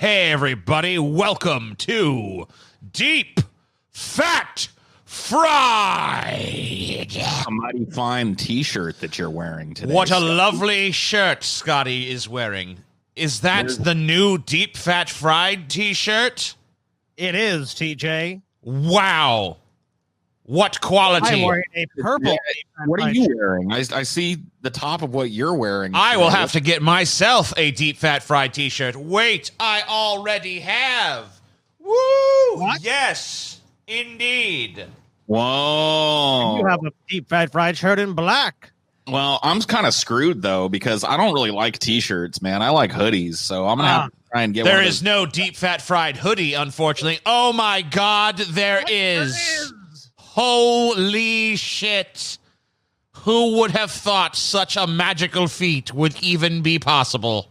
Hey, everybody, welcome to Deep Fat Fried. A mighty fine T-shirt that you're wearing today. What a lovely shirt Scotty is wearing. Is that the new Deep Fat Fried T-shirt? It is, TJ. Wow. What quality? I'm wearing a purple. Yeah, what are you wearing? I see the top of what you're wearing. I will have to get myself a Deep Fat Fried T-shirt. Wait, I already have. Woo! What? Yes, indeed. Whoa. You have a Deep Fat Fried shirt in black. Well, I'm kind of screwed, though, because I don't really like T-shirts, man. I like hoodies, so I'm going to have to try and get There one. is no Deep Fat Fried hoodie, unfortunately. Oh, my God, there is. Holy shit. Who would have thought such a magical feat would even be possible?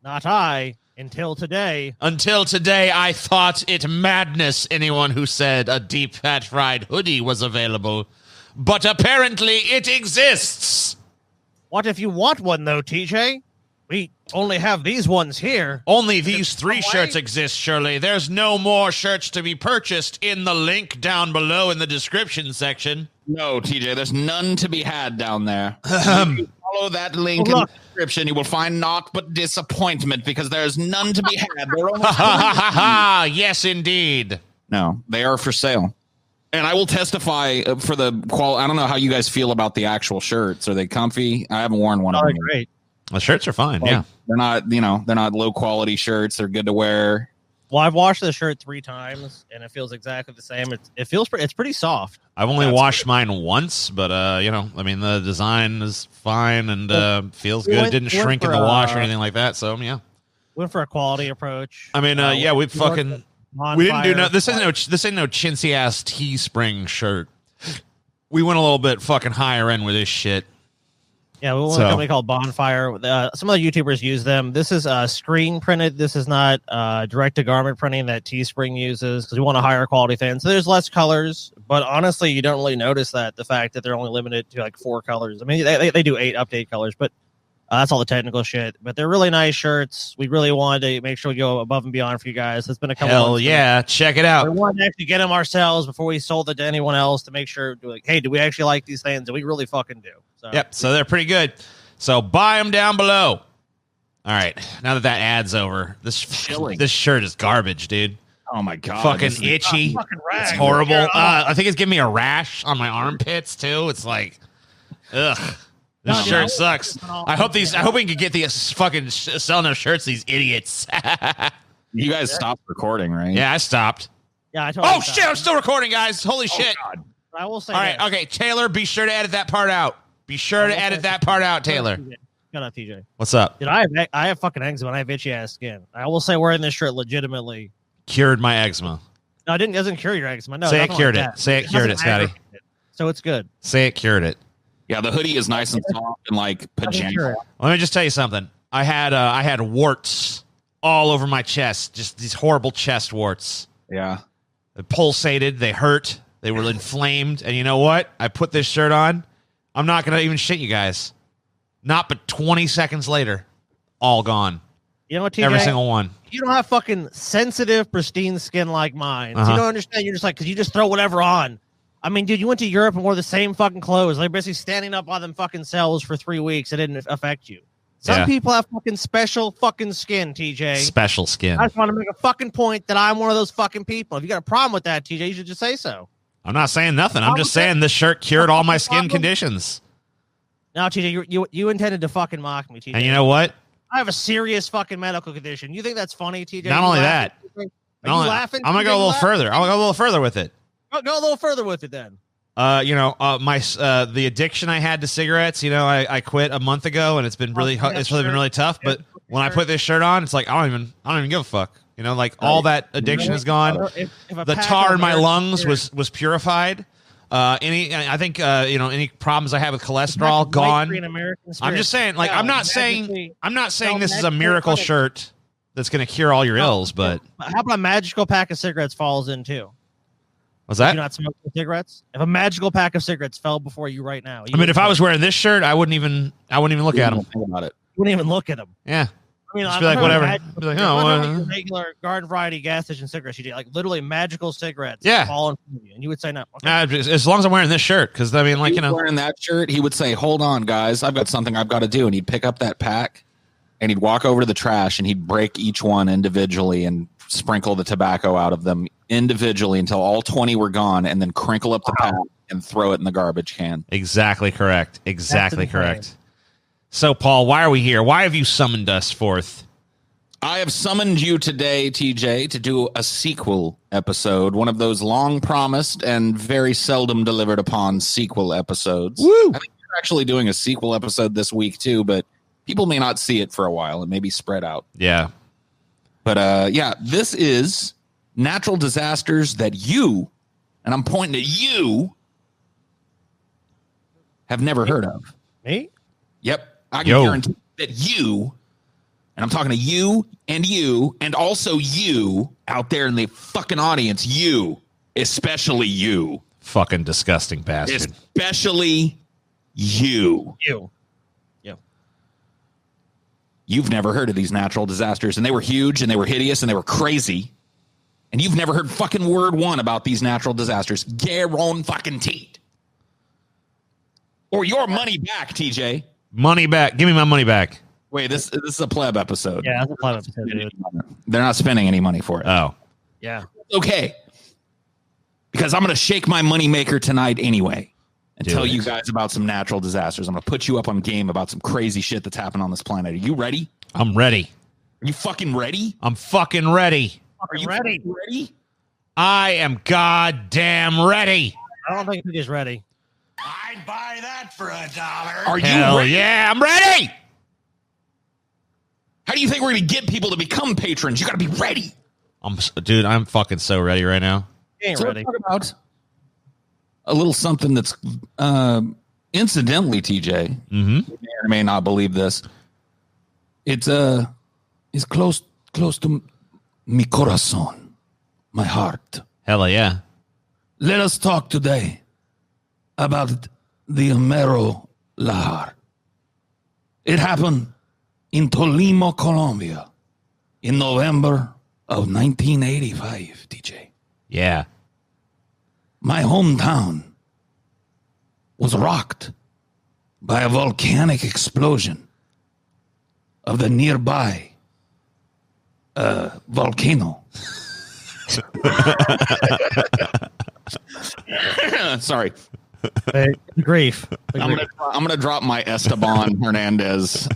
Not I, until today. Until today, I thought it madness anyone who said a Deep Fat Fried hoodie was available. But apparently it exists. What if you want one, though, TJ? We only have these ones here. Only these three shirts exist, Shirley. There's no more shirts to be purchased in the link down below in the description section. No, TJ, there's none to be had down there. If you follow that link in the description, you will find naught but disappointment because there's none to be had. They're only yes, indeed. No, they are for sale. And I will testify for the quality. I don't know how you guys feel about the actual shirts. Are they comfy? I haven't worn one of them. Great. The shirts are fine, yeah. They're not, they're not low quality shirts. They're good to wear. Well, I've washed the shirt 3 times, and it feels exactly the same. It's pretty soft. I've only washed mine once, but, the design is fine and feels good. Didn't shrink in the wash or anything like that, so, yeah. Went for a quality approach. I mean, we fucking... We didn't do no. This ain't no chintzy ass Teespring shirt. We went a little bit fucking higher end with this shit. Yeah, we went with a company called Bonfire. Some other YouTubers use them. This is screen printed. This is not direct to garment printing that Teespring uses because we want a higher quality thing. So there's less colors, but honestly, you don't really notice that the fact that they're only limited to like 4 colors. I mean, they do 8 update colors, but. That's all the technical shit, but they're really nice shirts. We really wanted to make sure we go above and beyond for you guys. It's been a couple months. Yeah, check it out. We wanted to actually get them ourselves before we sold it to anyone else to make sure, hey, do we actually like these things? And we really fucking do. So. Yep, so they're pretty good. So buy them down below. All right, now that ad's over, this shirt is garbage, dude. Oh, my God. Fucking itchy. It's horrible. I think it's giving me a rash on my armpits, too. It's like, ugh. This shirt sucks. I hope we can get these fucking selling those shirts, these idiots. You guys stopped recording, right? Yeah, I stopped. Yeah, I totally stopped. Shit, I'm still recording, guys. Holy shit. God. I will say all right, okay, Taylor, be sure to edit that part out. Be sure to edit that part out, Taylor. Shut up, TJ. What's up? Dude, I have fucking eczema and I have itchy ass skin. I will say wearing this shirt legitimately cured my eczema. No, it doesn't cure your eczema. No, say it cured it. Say it cured it, Scotty. So it's good. Say it cured it. Yeah, the hoodie is nice and soft and like pajama. Let me just tell you something. I had warts all over my chest, just these horrible chest warts. Yeah. They pulsated, they hurt, they were inflamed, and you know what? I put this shirt on. I'm not going to even shit you guys. Not but 20 seconds later, all gone. You know what, TJ? Every single one. You don't have fucking sensitive, pristine skin like mine. So you don't understand. You're just like, because you just throw whatever on. I mean, dude, you went to Europe and wore the same fucking clothes. They're basically standing up on them fucking cells for 3 weeks. It didn't affect you. Some people have fucking special fucking skin, TJ. Special skin. I just want to make a fucking point that I'm one of those fucking people. If you got a problem with that, TJ, you should just say so. I'm not saying nothing. I'm just saying this shirt cured all my skin conditions. Now, TJ, you intended to fucking mock me, TJ. And you know what? I have a serious fucking medical condition. You think that's funny, TJ? Not only that. Are you laughing? I'm going to go a little further. I'm going to go a little further with it. Go a little further with it then. The addiction I had to cigarettes, I quit a month ago and it's been really been really tough. But when I put this shirt on, it's like I don't even give a fuck. All that addiction is gone. The tar in my lungs was purified. Any problems I have with cholesterol gone. I'm just saying, I'm not saying this is a miracle shirt that's going to cure all your ills, but how about a magical pack of cigarettes falls in too? What's that? Do you not smoke cigarettes? If a magical pack of cigarettes fell before you right now, if I was wearing this shirt, I wouldn't even look at them. Think about it. You wouldn't even look at them. Yeah. I mean, just be like, whatever. Be like, oh, regular garden variety gas station cigarettes. You do like literally magical cigarettes. Yeah. All in front of you, and you would say no. Okay. As long as I'm wearing this shirt, because I mean, like, wearing that shirt, he would say, "Hold on, guys, I've got something I've got to do," and he'd pick up that pack, and he'd walk over to the trash, and he'd break each one individually and sprinkle the tobacco out of them individually until all 20 were gone, and then crinkle up the pack and throw it in the garbage can. Exactly correct. Exactly correct. So, Paul, why are we here? Why have you summoned us forth? I have summoned you today, TJ, to do a sequel episode, one of those long-promised and very seldom delivered upon sequel episodes. Woo! I think we're actually doing a sequel episode this week, too, but people may not see it for a while. It may be spread out. Yeah. But, this is natural disasters that you, and I'm pointing at you, have never heard of. Me? Yep. I can guarantee that you, and I'm talking to you, and also you out there in the fucking audience, you, especially you. Fucking disgusting bastard. Especially you. You. You've never heard of these natural disasters, and they were huge, and they were hideous, and they were crazy. And you've never heard fucking word one about these natural disasters. Guaranteed. Or your money back, TJ. Money back. Give me my money back. Wait, this is a pleb episode. Yeah, that's a pleb episode, dude. They're not spending any money for it. Oh. Yeah. Okay. Because I'm going to shake my moneymaker tonight anyway and tell you guys about some natural disasters. I'm going to put you up on game about some crazy shit that's happened on this planet. Are you ready? I'm ready. Are you fucking ready? I'm fucking ready. Are you ready? I am goddamn ready. I don't think he's ready. I'd buy that for $1. Are Hell you ready? Yeah, I'm ready. How do you think we're going to get people to become patrons? You got to be ready. Dude, I'm fucking so ready right now. He ain't So ready. let's talk about a little something that's incidentally, TJ. Mm-hmm. You may or may not believe this. It's close to mi corazón, my heart. Hell yeah. Let us talk today about the Armero Lahar. It happened in Tolima, Colombia, in November of 1985, DJ. Yeah. My hometown was rocked by a volcanic explosion of the nearby volcano. Sorry. Grief. I'm gonna drop my Esteban Hernandez.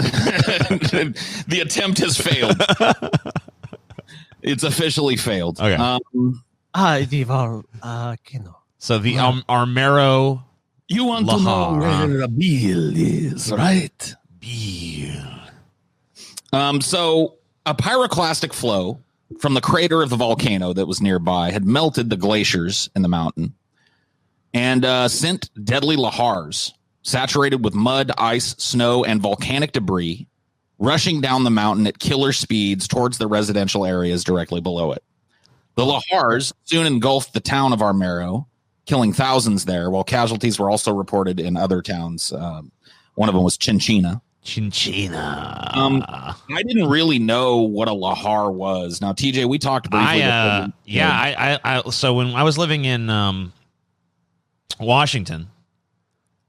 The attempt has failed. It's officially failed. Okay. So the Armero. You want Lahar. to know where the bill is, right? So a pyroclastic flow from the crater of the volcano that was nearby had melted the glaciers in the mountain and sent deadly lahars, saturated with mud, ice, snow, and volcanic debris, rushing down the mountain at killer speeds towards the residential areas directly below it. The lahars soon engulfed the town of Armero, killing thousands there, while casualties were also reported in other towns. One of them was Chinchina. I didn't really know what a lahar was. Now, TJ, we talked briefly. So when I was living in Washington,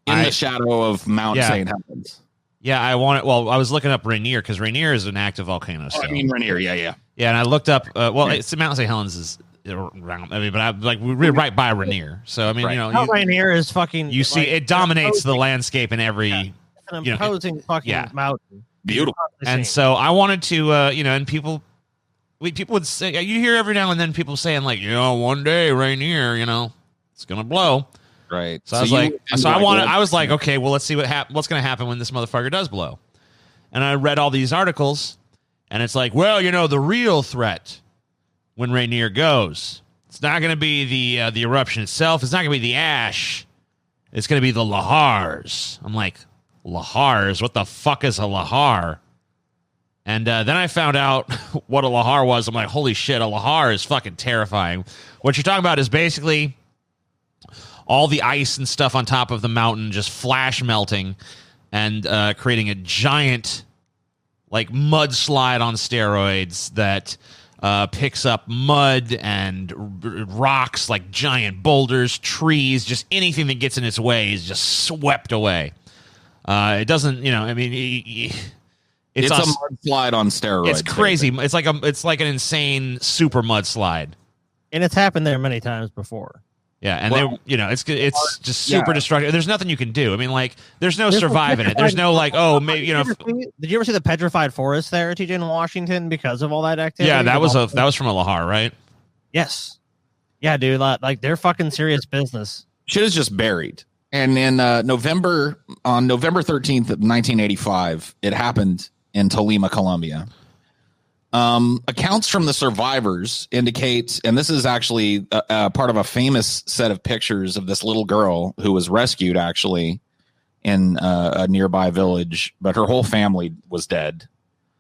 in the shadow of Mount St. Helens. Yeah, I was looking up Rainier because Rainier is an active volcano. So. I mean, Rainier, yeah. Yeah, and I looked up. It's Mount St. Helens is around. I mean, but we're right by Rainier. So I mean, right. Rainier is fucking. You see, it dominates the landscape in every. Yeah. An imposing fucking mountain. Beautiful. And so I wanted to, and people would say, you hear every now and then people saying like, one day Rainier, it's gonna blow. Right. So I was like, okay, well, let's see what's gonna happen when this motherfucker does blow. And I read all these articles, and it's like, well, the real threat when Rainier goes, it's not gonna be the eruption itself. It's not gonna be the ash. It's gonna be the lahars. I'm like, lahars? What the fuck is a lahar? And then I found out what a lahar was. I'm like, holy shit, a lahar is fucking terrifying. What you're talking about is basically all the ice and stuff on top of the mountain just flash melting and creating a giant like mudslide on steroids that picks up mud and rocks, like giant boulders, trees, just anything that gets in its way is just swept away. It doesn't, I mean, it's a mudslide on steroids. It's crazy. Basically. It's like an insane super mudslide, and it's happened there many times before. Yeah, and it's just super destructive. There's nothing you can do. I mean, like, there's no surviving it. There's no like, maybe Did you ever see the petrified forest there, TJ, in Washington, because of all that activity? Yeah, that was from a Lahar, right? Yes. Yeah, dude. Like, they're fucking serious business. Shit is just buried. And in November 13th of 1985, it happened in Tolima, Colombia. Accounts from the survivors indicate, and this is actually part of a famous set of pictures of this little girl who was rescued actually in a nearby village, but her whole family was dead.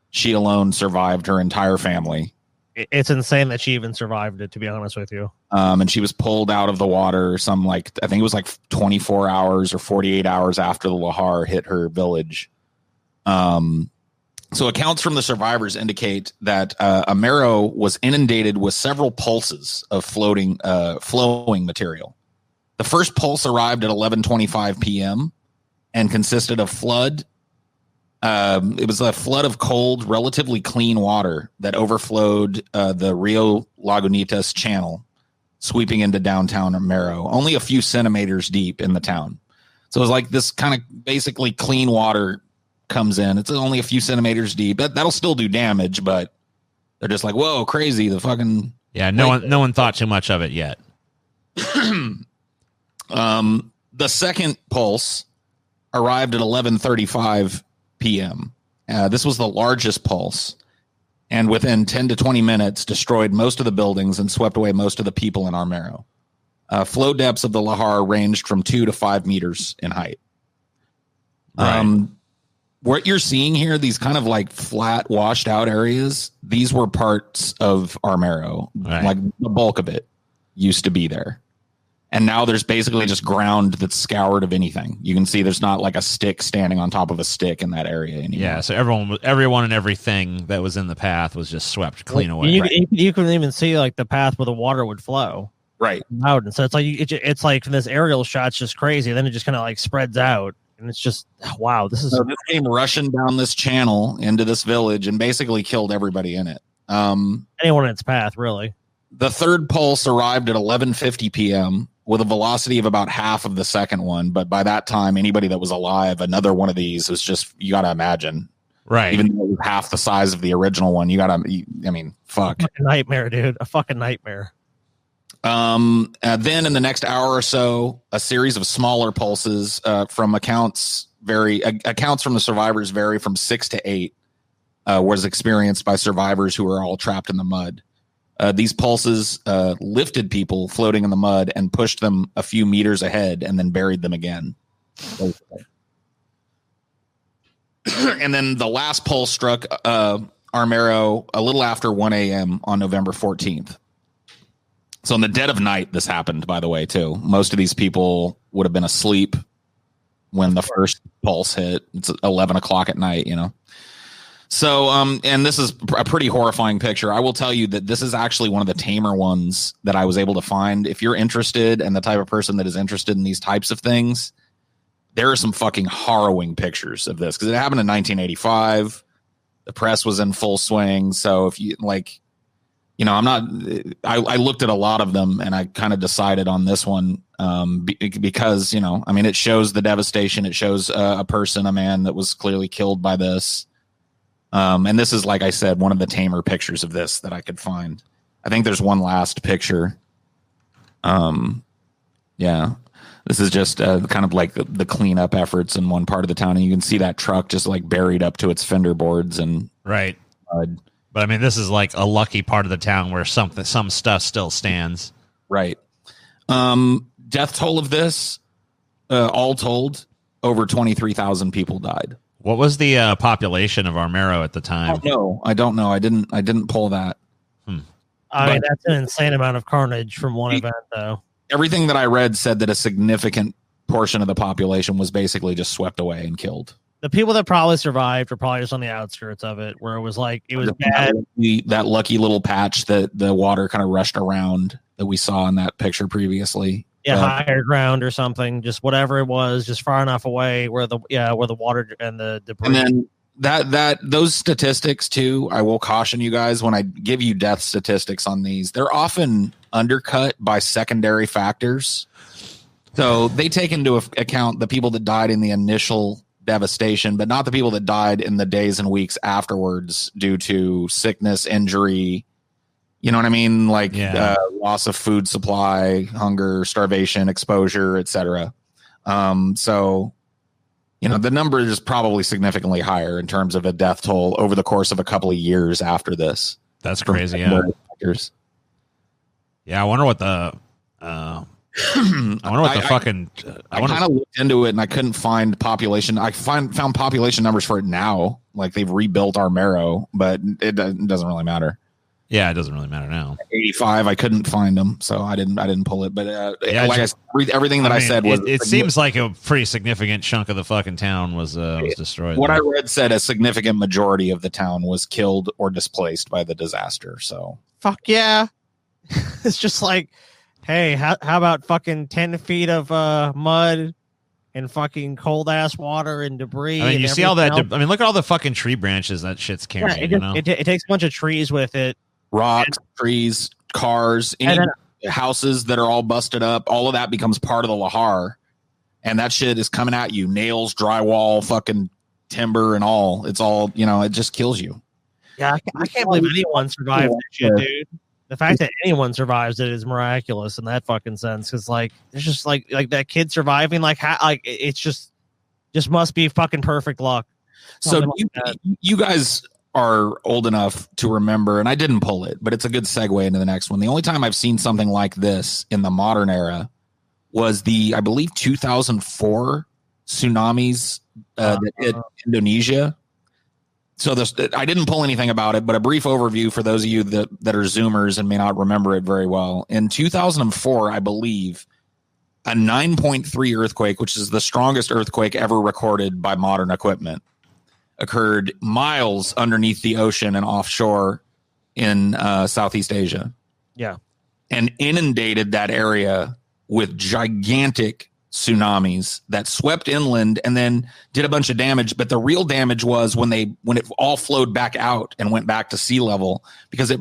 She alone survived her entire family. It's insane that she even survived it, to be honest with you. And she was pulled out of the water I think it was like 24 hours or 48 hours after the Lahar hit her village. So accounts from the survivors indicate that Armero was inundated with several pulses of flowing material. The first pulse arrived at 11:25 p.m. and consisted of flood. It was a flood of cold, relatively clean water that overflowed the Rio Lagunitas channel, sweeping into downtown Armero, only a few centimeters deep in the town. So it was like this kind of basically clean water comes in. It's only a few centimeters deep. That'll still do damage, but they're just like, whoa, crazy. The fucking no one thought too much of it yet. The second pulse arrived at 11:35 p.m. This was the largest pulse, and within 10 to 20 minutes destroyed most of the buildings and swept away most of the people in Armero. Flow depths of the Lahar ranged from 2 to 5 meters in height. Right. What you're seeing here, these kind of like flat, washed out areas, these were parts of Armero. Right. Like the bulk of it used to be there. And now there's basically just ground that's scoured of anything. You can see there's not like a stick standing on top of a stick in that area anymore. Yeah, so everyone and everything that was in the path was just swept clean away. You can even see like the path where the water would flow. Right. Out. And so it's like from this aerial shot's just crazy. Then it just kind of like spreads out. And it's just, wow, this came rushing down this channel into this village and basically killed everybody in it. Anyone in its path, really. The third pulse arrived at 11:50 p.m. with a velocity of about half of the second one. But by that time, anybody that was alive, another one of these was just, you got to imagine. Right. Even though it was half the size of the original one, fuck. A fucking nightmare, dude. A fucking nightmare. Then in the next hour or so, a series of smaller pulses from accounts from the survivors vary from 6 to 8 was experienced by survivors who were all trapped in the mud. These pulses lifted people floating in the mud and pushed them a few meters ahead and then buried them again. And then the last pulse struck Armero a little after 1 a.m. on November 14th. So in the dead of night, this happened, by the way, too. Most of these people would have been asleep when the first pulse hit. It's 11 o'clock at night, So, and this is a pretty horrifying picture. I will tell you that this is actually one of the tamer ones that I was able to find. If you're interested and the type of person that is interested in these types of things, there are some fucking harrowing pictures of this because it happened in 1985. The press was in full swing. So if you like, I looked at a lot of them and I kind of decided on this one because, it shows the devastation. It shows a man that was clearly killed by this. And this is, like I said, one of the tamer pictures of this that I could find. I think there's one last picture. Yeah, this is just kind of like the cleanup efforts in one part of the town. And you can see that truck just like buried up to its fender boards and right. But I mean, this is like a lucky part of the town where some stuff still stands. Right. Death toll of this, all told, over 23,000 people died. What was the population of Armero at the time? I don't know. I didn't pull that. I mean, that's an insane amount of carnage from one event, though. Everything that I read said that a significant portion of the population was basically just swept away and killed. The people that probably survived were probably just on the outskirts of it, where it was bad. That lucky little patch that the water kind of rushed around that we saw in that picture previously. Yeah, higher ground or something, just whatever it was, just far enough away where the water and the debris. And then those statistics too, I will caution you guys when I give you death statistics on these, they're often undercut by secondary factors. So they take into account the people that died in the initial devastation, but not the people that died in the days and weeks afterwards due to sickness, injury, you know what I mean? Loss of food supply, hunger, starvation, exposure, etc. So, the number is probably significantly higher in terms of a death toll over the course of a couple of years after this. That's crazy. Yeah. Yeah. I wonder what the, I kind of looked into it and I couldn't find population. I found population numbers for it now. Like they've rebuilt Armero, but it doesn't really matter. Yeah, it doesn't really matter now. 85, I couldn't find them, so I didn't pull it. But everything that I said was. It seems like a pretty significant chunk of the fucking town was destroyed. What I read said a significant majority of the town was killed or displaced by the disaster. So fuck yeah, it's just like. Hey, how about fucking 10 feet of mud and fucking cold ass water and debris? I mean, you see all that. Look at all the fucking tree branches that shit's carrying. It takes a bunch of trees with it, rocks, trees, cars, houses that are all busted up. All of that becomes part of the Lahar, and that shit is coming at you. Nails, drywall, fucking timber, and all. It's all it just kills you. Yeah, I can't believe anyone survived that shit, dude. The fact that anyone survives it is miraculous in that fucking sense. Because it's just like that kid surviving. It's just must be fucking perfect luck. So you guys are old enough to remember, and I didn't pull it, but it's a good segue into the next one. The only time I've seen something like this in the modern era was I believe 2004 tsunamis that hit Indonesia. So I didn't pull anything about it, but a brief overview for those of you that are Zoomers and may not remember it very well. In 2004, I believe, a 9.3 earthquake, which is the strongest earthquake ever recorded by modern equipment, occurred miles underneath the ocean and offshore in Southeast Asia. Yeah. And inundated that area with gigantic tsunamis that swept inland and then did a bunch of damage. But the real damage was when it all flowed back out and went back to sea level, because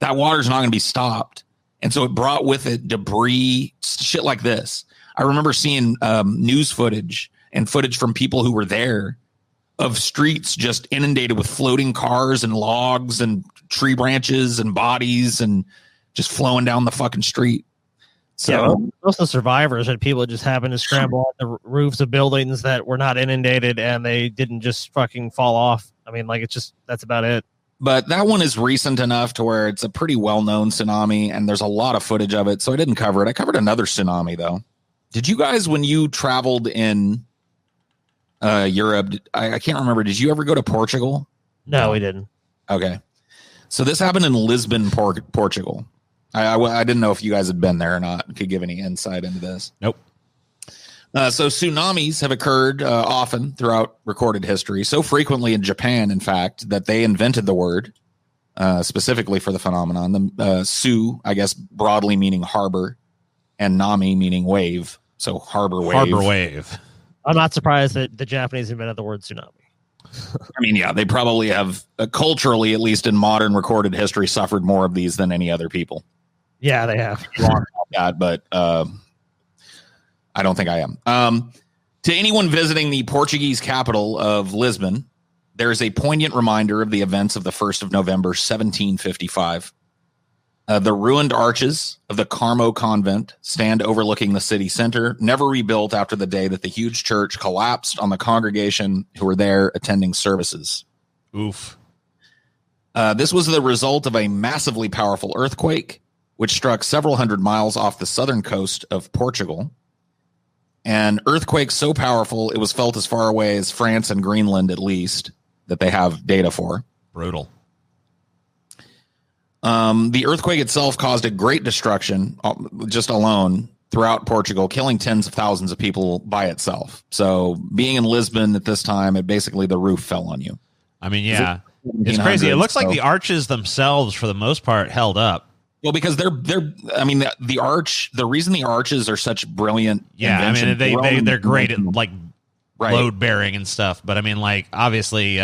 that water's not going to be stopped. And so it brought with it debris, shit like this. I remember seeing news footage and footage from people who were there of streets just inundated with floating cars and logs and tree branches and bodies and just flowing down the fucking street. So yeah, most of the survivors had people that just happened to scramble on the roofs of buildings that were not inundated and they didn't just fucking fall off. I mean, that's about it. But that one is recent enough to where it's a pretty well-known tsunami and there's a lot of footage of it. So I didn't cover it. I covered another tsunami though. Did you guys, when you traveled in Europe, I can't remember. Did you ever go to Portugal? No, we didn't. Okay. So this happened in Lisbon, Portugal. I didn't know if you guys had been there or not. Could give any insight into this. Nope. So tsunamis have occurred often throughout recorded history, so frequently in Japan, in fact, that they invented the word specifically for the phenomenon. The su, I guess, broadly meaning harbor, and nami meaning wave. So harbor wave. Harbor wave. I'm not surprised that the Japanese invented the word tsunami. I mean, yeah, they probably have culturally, at least in modern recorded history, suffered more of these than any other people. Yeah, they have. But I don't think I am. To anyone visiting the Portuguese capital of Lisbon, there is a poignant reminder of the events of the 1st of November, 1755. The ruined arches of the Carmo convent stand overlooking the city center, never rebuilt after the day that the huge church collapsed on the congregation who were there attending services. Oof. This was the result of a massively powerful earthquake, which struck several hundred miles off the southern coast of Portugal. An earthquake so powerful, it was felt as far away as France and Greenland, at least, that they have data for. Brutal. The earthquake itself caused a great destruction, just alone, throughout Portugal, killing tens of thousands of people by itself. So being in Lisbon at this time, the roof fell on you. I mean, yeah, it's crazy. It looks like the arches themselves, for the most part, held up. Well, because they're I mean, the arch, the reason the arches are such brilliant. Yeah, I mean, they're great at like load bearing and stuff. But I mean, like, obviously,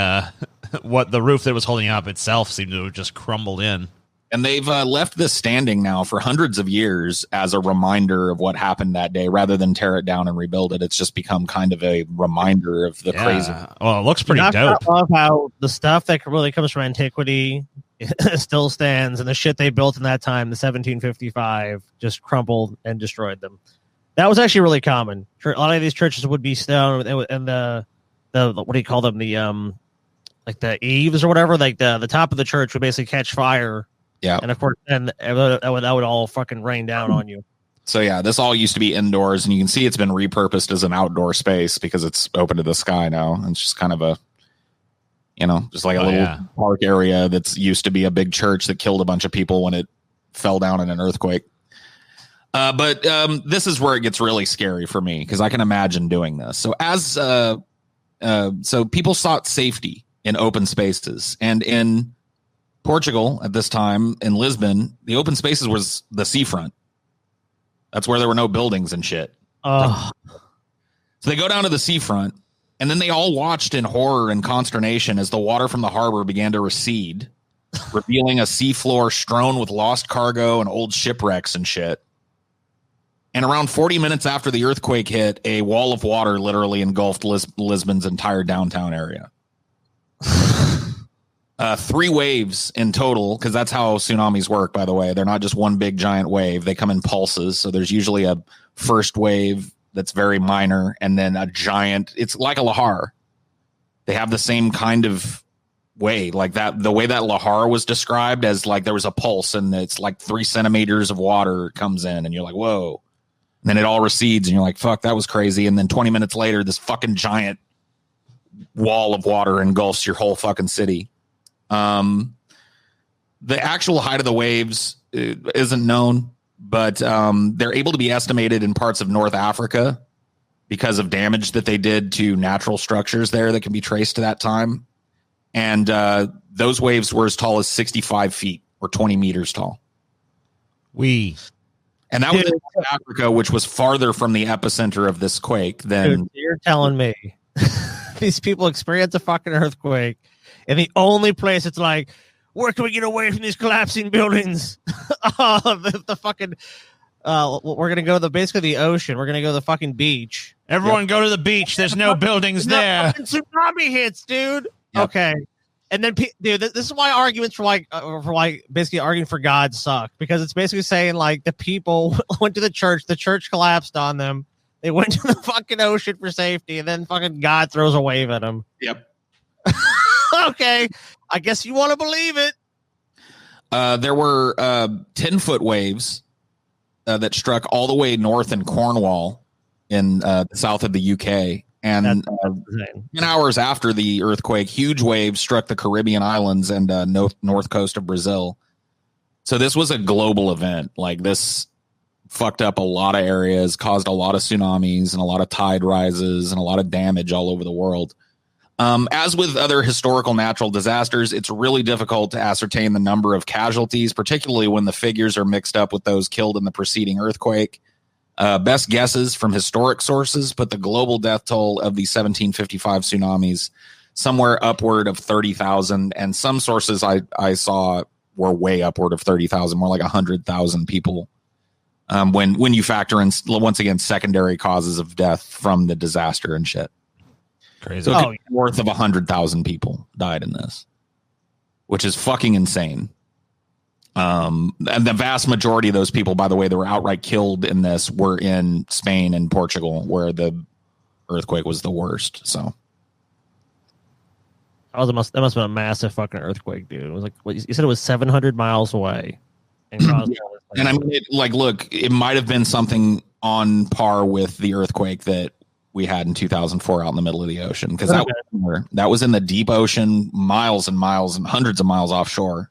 what the roof that was holding up itself seemed to have just crumbled in. And they've left this standing now for hundreds of years as a reminder of what happened that day, rather than tear it down and rebuild it. It's just become kind of a reminder of the crazy. Well, it looks pretty dope. I love how the stuff that really comes from antiquity still stands, and the shit they built in that time, the 1755, just crumbled and destroyed them. That was actually really common. A lot of these churches would be stone, and the what do you call them? The like the eaves or whatever, like the top of the church would basically catch fire. Yeah, and of course, then that would all fucking rain down on you. So yeah, this all used to be indoors, and you can see it's been repurposed as an outdoor space because it's open to the sky now. And it's just kind of a, just like a little park area that's used to be a big church that killed a bunch of people when it fell down in an earthquake. But this is where it gets really scary for me, because I can imagine doing this. So so people sought safety in open spaces, and in Portugal at this time, in Lisbon, the open spaces was the seafront. That's where there were no buildings and shit. So they go down to the seafront, and then they all watched in horror and consternation as the water from the harbor began to recede, revealing a seafloor strewn with lost cargo and old shipwrecks and shit. And around 40 minutes after the earthquake hit, a wall of water literally engulfed Lisbon's entire downtown area. 3 waves in total, because that's how tsunamis work, by the way. They're not just one big giant wave. They come in pulses. So there's usually a first wave that's very minor, and then a giant. It's like a Lahar. They have the same kind of way, like that. The way that Lahar was described as, like, there was a pulse, and it's like 3 centimeters of water comes in, and you're like, whoa. And then it all recedes, and you're like, fuck, that was crazy. And then 20 minutes later, this fucking giant wall of water engulfs your whole fucking city. The actual height of the waves isn't known, but they're able to be estimated in parts of North Africa because of damage that they did to natural structures there that can be traced to that time. And those waves were as tall as 65 feet or 20 meters tall. And that was in North Africa, which was farther from the epicenter of this quake than... Dude, you're telling me these people experience a fucking earthquake, and the only place it's like, where can we get away from these collapsing buildings? the fucking we're gonna go to basically the ocean. We're gonna go to the fucking beach. Everyone go to the beach. There's no buildings there. Tsunami hits, dude. Yep. Okay. And then, dude, this is why arguments for basically arguing for God suck, because it's basically saying, like, the people went to the church collapsed on them, they went to the fucking ocean for safety, and then fucking God throws a wave at them. Yep. Okay, I guess you want to believe it. There were 10-foot waves that struck all the way north in Cornwall in the south of the UK. And 10 hours after the earthquake, huge waves struck the Caribbean islands and north coast of Brazil. So this was a global event. Like, this fucked up a lot of areas, caused a lot of tsunamis and a lot of tide rises and a lot of damage all over the world. As with other historical natural disasters, it's really difficult to ascertain the number of casualties, particularly when the figures are mixed up with those killed in the preceding earthquake. Best guesses from historic sources put the global death toll of the 1755 tsunamis somewhere upward of 30,000, and some sources I saw were way upward of 30,000, more like 100,000 people. When you factor in, once again, secondary causes of death from the disaster and shit. Crazy. So north of 100,000 people died in this, which is fucking insane. And the vast majority of those people, by the way, that were outright killed in this were in Spain and Portugal, where the earthquake was the worst. So that must have been a massive fucking earthquake, dude. It was like, what, you said it was 700 miles away. And caused and I mean, look, it might have been something on par with the earthquake that we had in 2004 out in the middle of the ocean, because that was in the deep ocean, miles and miles and hundreds of miles offshore.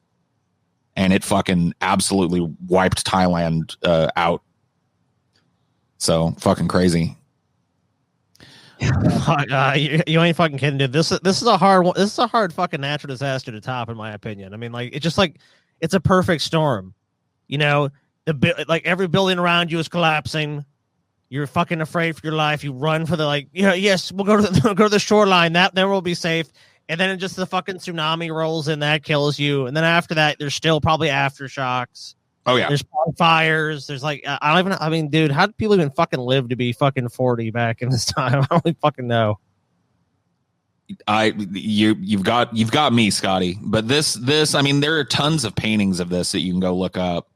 And it fucking absolutely wiped Thailand out. So fucking crazy. You ain't fucking kidding, dude. This is a hard one. This is a hard fucking natural disaster to top, in my opinion. I mean, like it's just like it's a perfect storm. You know, like every building around you is collapsing. You're fucking afraid for your life. You run for the yes, we'll go to the shoreline. Then we'll be safe. And then just the fucking tsunami rolls in, that kills you. And then after that, there's still probably aftershocks. Oh yeah, there's fires. There's like I mean, dude, how do people even fucking live to be fucking 40 back in this time? I don't even fucking know. You've got me, Scotty. But this, I mean, there are tons of paintings of this that you can go look up,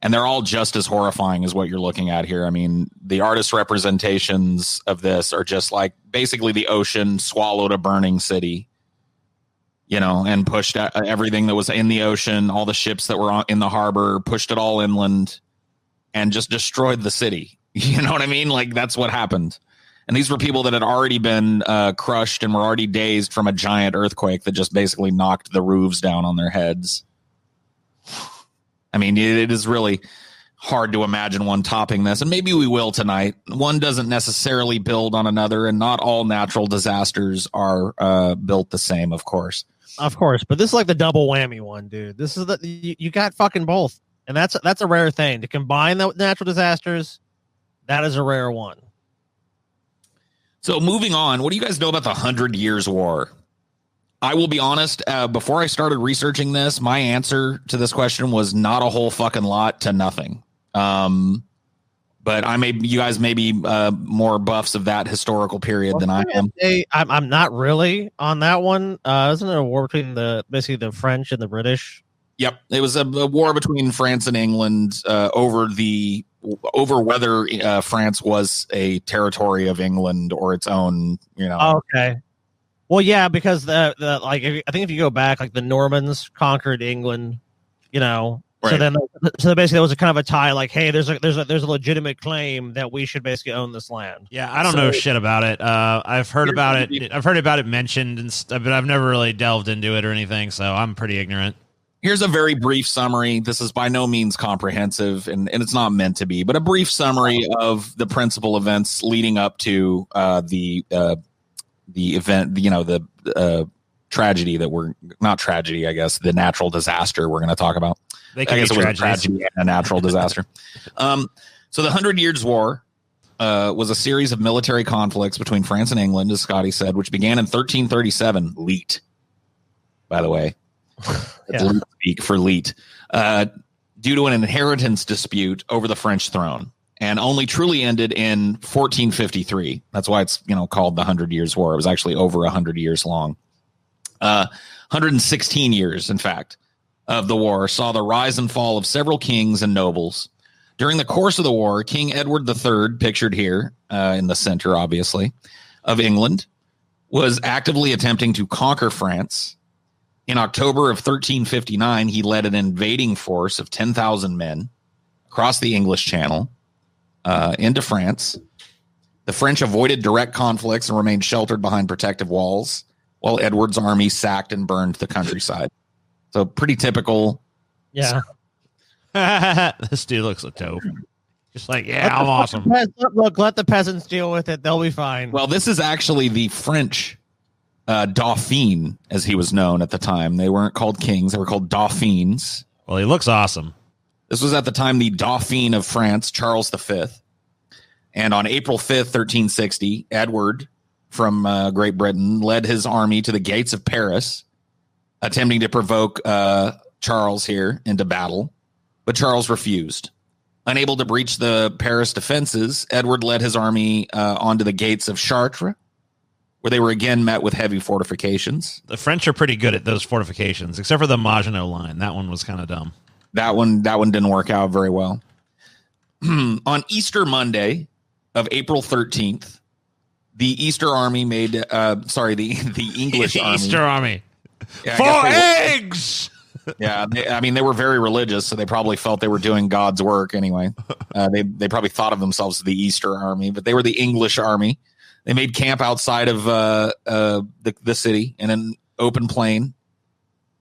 and they're all just as horrifying as what you're looking at here. I mean, the artist representations of this are just like basically the ocean swallowed a burning city. You know, and pushed everything that was in the ocean, all the ships that were in the harbor, pushed it all inland and just destroyed the city. You know what I mean? Like, that's what happened. And these were people that had already been crushed and were already dazed from a giant earthquake that just basically knocked the roofs down on their heads. I mean, it is really hard to imagine one topping this. And maybe we will tonight. One doesn't necessarily build on another, and not all natural disasters are built the same, of course. Of course, but this is like the double whammy one, dude. This is you got fucking both, and that's a rare thing to combine the natural disasters. That is a rare one. So moving on, what do you guys know about the 100 Years' War? I will be honest. Before I started researching this, my answer to this question was not a whole fucking lot to nothing. But you guys may be more buffs of that historical period than I am. I'm not really on that one. Isn't it a war between basically the French and the British? Yep, it was a war between France and England over whether France was a territory of England or its own. You know. Okay. Well, yeah, because the I think if you go back, like the Normans conquered England. You know. Right. So basically, there was a kind of a tie, like, hey, there's a legitimate claim that we should basically own this land. Yeah, I don't know shit about it. I've heard about it. I've heard about it mentioned, but I've never really delved into it or anything. So I'm pretty ignorant. Here's a very brief summary. This is by no means comprehensive, and it's not meant to be, but a brief summary of the principal events leading up to the event. You know, the tragedy that we're not tragedy. I guess the natural disaster we're going to talk about. I guess it was a tragedy and a natural disaster. So the 100 Years' War was a series of military conflicts between France and England, as Scotty said, which began in 1337. Leet, by the way. Yeah. Speak for Leet. Due to an inheritance dispute over the French throne, and only truly ended in 1453. That's why it's called the 100 Years' War. It was actually over 100 years long. 116 years, in fact, of the war saw the rise and fall of several kings and nobles. During the course of the war, King Edward III, pictured here in the center, obviously, of England, was actively attempting to conquer France. In October of 1359, he led an invading force of 10,000 men across the English Channel into France. The French avoided direct conflicts and remained sheltered behind protective walls, while Edward's army sacked and burned the countryside. So pretty typical. Yeah. This dude looks like dope. Just like, yeah, I'm awesome. Look, let the peasants deal with it. They'll be fine. Well, this is actually the French Dauphin, as he was known at the time. They weren't called kings. They were called Dauphins. Well, he looks awesome. This was at the time the Dauphin of France, Charles V. And on April 5th, 1360, Edward from Great Britain led his army to the gates of Paris, attempting to provoke Charles here into battle, but Charles refused. Unable to breach the Paris defenses, Edward led his army onto the gates of Chartres, where they were again met with heavy fortifications. The French are pretty good at those fortifications, except for the Maginot Line. That one was kind of dumb. That one didn't work out very well. On Easter Monday of April 13th, the Easter Army made the English Army. Easter Army. Yeah, for eggs. Yeah, they were very religious, so they probably felt they were doing God's work anyway. They probably thought of themselves as the Easter Army, but they were the English Army. They made camp outside of the city in an open plain,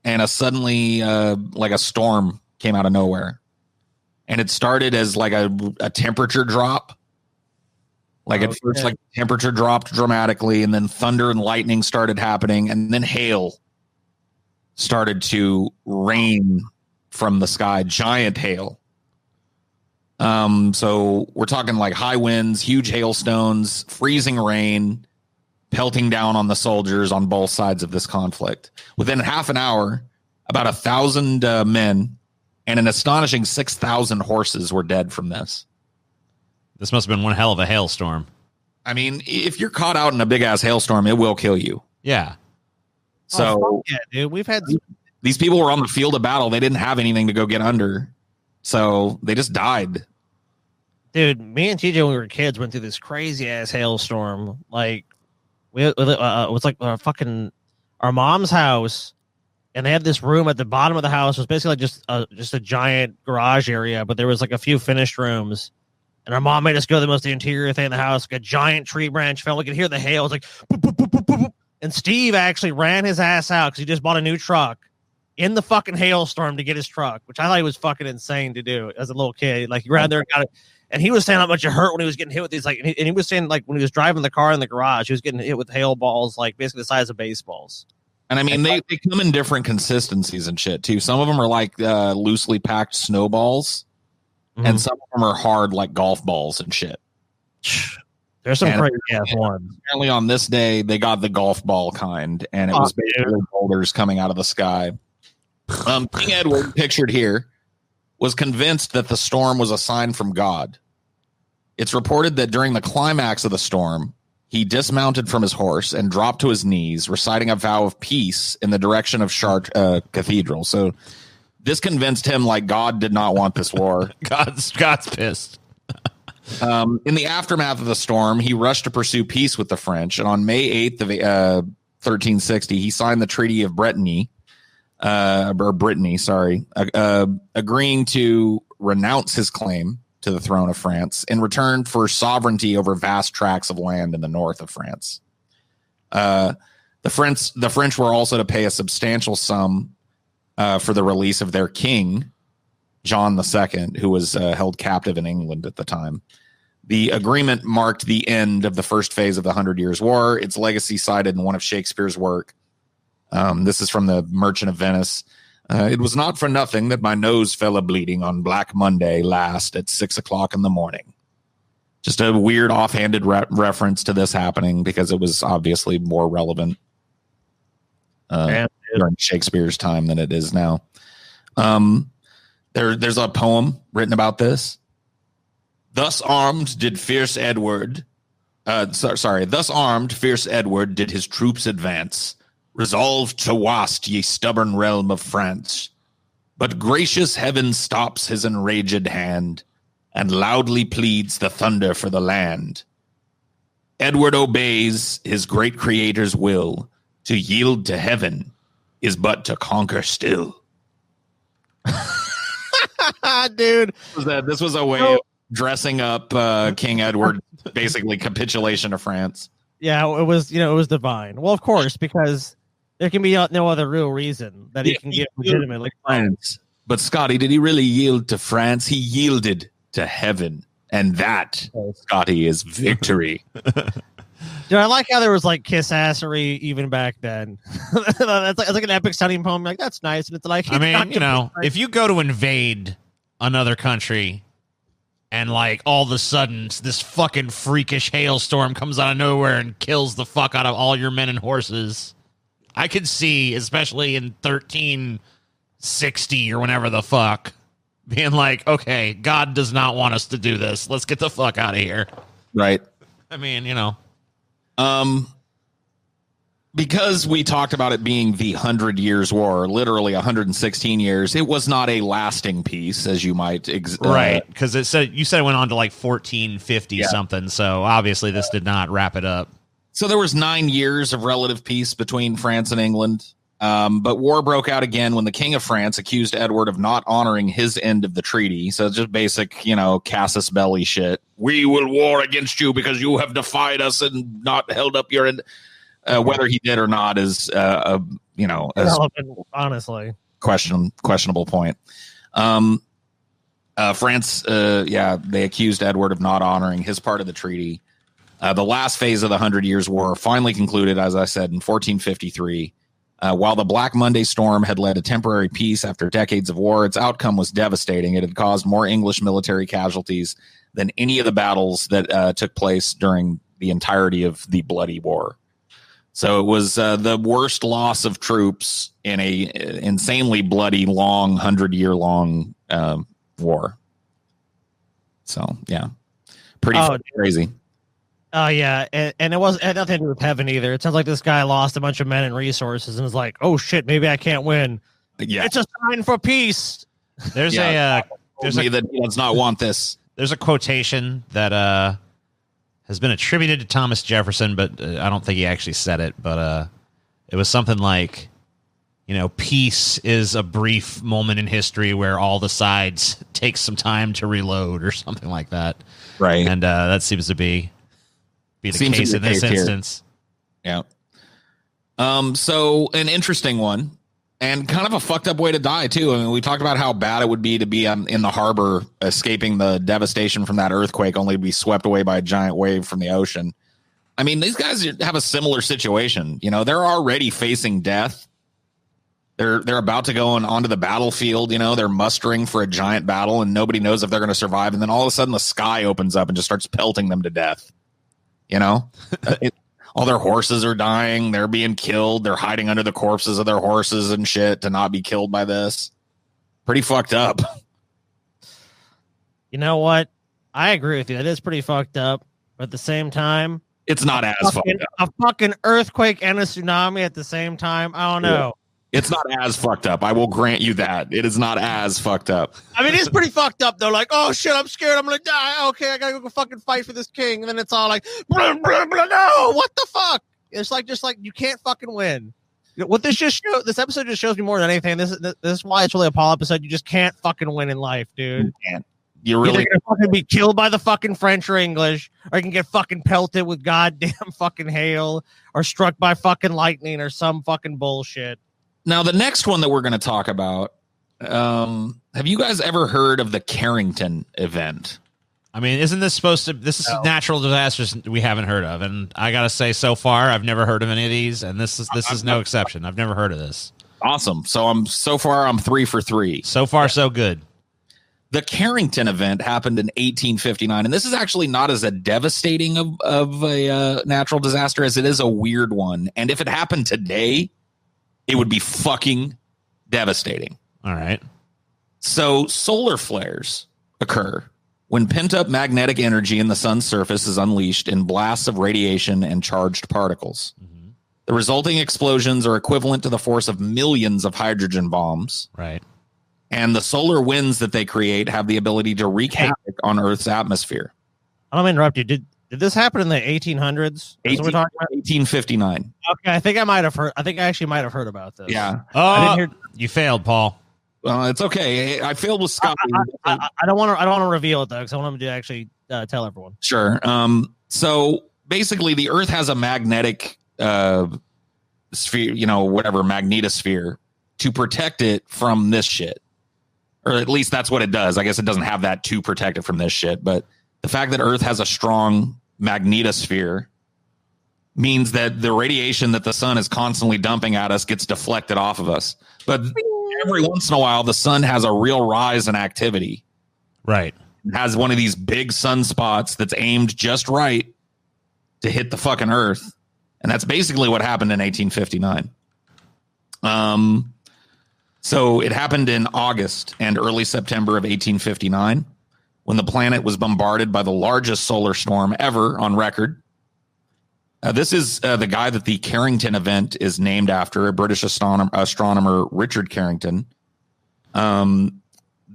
and suddenly like a storm came out of nowhere, and it started as like a temperature drop, Like at first, like temperature dropped dramatically, and then thunder and lightning started happening, and then hail started to rain from the sky, giant hail. So we're talking like high winds, huge hailstones, freezing rain, pelting down on the soldiers on both sides of this conflict. Within half an hour, about 1,000 men and an astonishing 6,000 horses were dead from this. This must have been one hell of a hailstorm. I mean, if you're caught out in a big-ass hailstorm, it will kill you. Yeah. So, yeah, dude, we've had... These people were on the field of battle. They didn't have anything to go get under. So they just died. Dude, me and TJ, when we were kids, went through this crazy-ass hailstorm. Like, it was like our mom's house, and they had this room at the bottom of the house. It was basically like just a giant garage area, but there was like a few finished rooms. And our mom made us go to the most interior thing in the house. Like a giant tree branch fell. We could hear the hail. It was like, boop, boop, boop, boop, boop. And Steve actually ran his ass out because he just bought a new truck in the fucking hailstorm to get his truck, which I thought he was fucking insane to do as a little kid. Like he ran there and got it. And he was saying how much it hurt when he was getting hit with these, like, and he was saying like when he was driving the car in the garage, he was getting hit with hail balls, like basically the size of baseballs. And I mean, they come in different consistencies and shit too. Some of them are like loosely packed snowballs. Mm-hmm. And some of them are hard like golf balls and shit. There's some crazy ass ones. Apparently on this day, they got the golf ball kind, and it was basically boulders coming out of the sky. King Edward, pictured here, was convinced that the storm was a sign from God. It's reported that during the climax of the storm, he dismounted from his horse and dropped to his knees, reciting a vow of peace in the direction of Chartres Cathedral. So this convinced him like God did not want this war. God's pissed. In the aftermath of the storm, he rushed to pursue peace with the French. And on May 8th of 1360, he signed the Treaty of Brittany, agreeing to renounce his claim to the throne of France in return for sovereignty over vast tracts of land in the north of France. The French were also to pay a substantial sum for the release of their king, John II, who was held captive in England at the time. The agreement marked the end of the first phase of the 100 Years' War. Its legacy cited in one of Shakespeare's work. This is from the Merchant of Venice. It was not for nothing that my nose fell a-bleeding on Black Monday last at 6 o'clock in the morning. Just a weird offhanded reference to this happening because it was obviously more relevant during Shakespeare's time than it is now. There's a poem written about this. Thus armed, fierce Edward did his troops advance, resolved to wast ye stubborn realm of France. But gracious heaven stops his enraged hand, and loudly pleads the thunder for the land. Edward obeys his great creator's will. To yield to heaven is but to conquer still. Dude, this was a way of dressing up King Edward, basically capitulation of France. Yeah, it was divine. Well, of course, because there can be no other real reason that he can get legitimately France. But Scotty, did he really yield to France? He yielded to heaven, and that, Scotty, is victory. Dude, I like how there was like kiss assery even back then. That's like an epic sounding poem. Like, that's nice. And it's like, I mean, if you go to invade another country and like all of a sudden this fucking freakish hailstorm comes out of nowhere and kills the fuck out of all your men and horses, I could see, especially in 1360 or whenever the fuck, being like, okay, God does not want us to do this. Let's get the fuck out of here. Right. I mean, because we talked about it being the 100 Years' War, literally 116 years, it was not a lasting peace, as you might right, because you said it went on to like 1450 something, so obviously this did not wrap it up. So there was 9 years of relative peace between France and England, but war broke out again when the King of France accused Edward of not honoring his end of the treaty. So just basic, casus belli shit. We will war against you because you have defied us and not held up your end. Whether he did or not is, honestly, questionable point. France, they accused Edward of not honoring his part of the treaty. The last phase of the 100 Years' War finally concluded, as I said, in 1453. While the Black Monday storm had led to temporary peace after decades of war, its outcome was devastating. It had caused more English military casualties than any of the battles that took place during the entirety of the Bloody War. So it was the worst loss of troops in a insanely bloody, long, 100-year-long war. So, yeah, pretty crazy. Oh, yeah, and it had nothing to do with heaven either. It sounds like this guy lost a bunch of men and resources and was like, oh, shit, maybe I can't win. Yeah. It's a sign for peace. There's that he does not want this. There's a quotation that has been attributed to Thomas Jefferson, but I don't think he actually said it. But it was something like, peace is a brief moment in history where all the sides take some time to reload or something like that. Right. And that seems to be the case in this instance. Yeah. So an interesting one and kind of a fucked up way to die too. I mean, we talked about how bad it would be to be in the harbor, escaping the devastation from that earthquake, only to be swept away by a giant wave from the ocean. I mean, these guys have a similar situation. They're already facing death. They're about to go onto the battlefield. They're mustering for a giant battle and nobody knows if they're going to survive. And then all of a sudden the sky opens up and just starts pelting them to death. All their horses are dying. They're being killed. They're hiding under the corpses of their horses and shit to not be killed by this. Pretty fucked up. You know what? I agree with you. It is pretty fucked up. But at the same time, it's not as fucked up. A fucking earthquake and a tsunami at the same time. I don't know. It's not as fucked up. I will grant you that. It is not as fucked up. I mean, it's pretty fucked up, though. Like, oh, shit, I'm scared. I'm going to die. Okay, I got to go fucking fight for this king. And then it's all like, blah, blah, blah, no, what the fuck? It's like, just like, you can't fucking win. What this episode just shows me more than anything. This is why it's really a Paul episode. You just can't fucking win in life, dude. You can't. You're really going to fucking be killed by the fucking French or English, or you can get fucking pelted with goddamn fucking hail, or struck by fucking lightning, or some fucking bullshit. Now, the next one that we're going to talk about, have you guys ever heard of the Carrington Event? I mean, isn't this this is natural disasters we haven't heard of? And I got to say, so far, I've never heard of any of these, and this is no exception. I've never heard of this. Awesome. So I'm 3 for 3. So far, so good. The Carrington Event happened in 1859, and this is actually not as a devastating of a natural disaster as it is a weird one. And if it happened today, it would be fucking devastating. All right. So solar flares occur when pent-up magnetic energy in the sun's surface is unleashed in blasts of radiation and charged particles. Mm-hmm. The resulting explosions are equivalent to the force of millions of hydrogen bombs. Right. And the solar winds that they create have the ability to wreak havoc on Earth's atmosphere. I don't interrupt you. Did this happen in the 1800s? 1859. Okay, I think I actually might have heard about this. Yeah. You failed, Paul. It's okay. I failed with Scott. I don't want to reveal it though, because I want him to actually tell everyone. Sure. So basically, the Earth has a magnetic sphere, magnetosphere, to protect it from this shit, or at least that's what it does. I guess it doesn't have that to protect it from this shit, but the fact that Earth has a strong magnetosphere means that the radiation that the sun is constantly dumping at us gets deflected off of us. But every once in a while, the sun has a real rise in activity. Right. It has one of these big sunspots that's aimed just right to hit the fucking Earth. And that's basically what happened in 1859. So it happened in August and early September of 1859 when the planet was bombarded by the largest solar storm ever on record. This is the guy that the Carrington Event is named after, a British astronomer Richard Carrington. The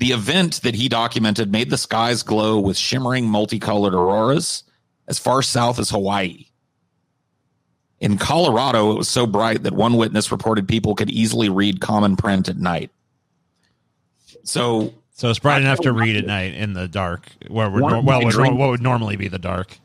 event that he documented made the skies glow with shimmering multicolored auroras as far south as Hawaii. In Colorado, it was so bright that one witness reported people could easily read common print at night. So it's bright enough to read at night in the dark, what would normally be the dark.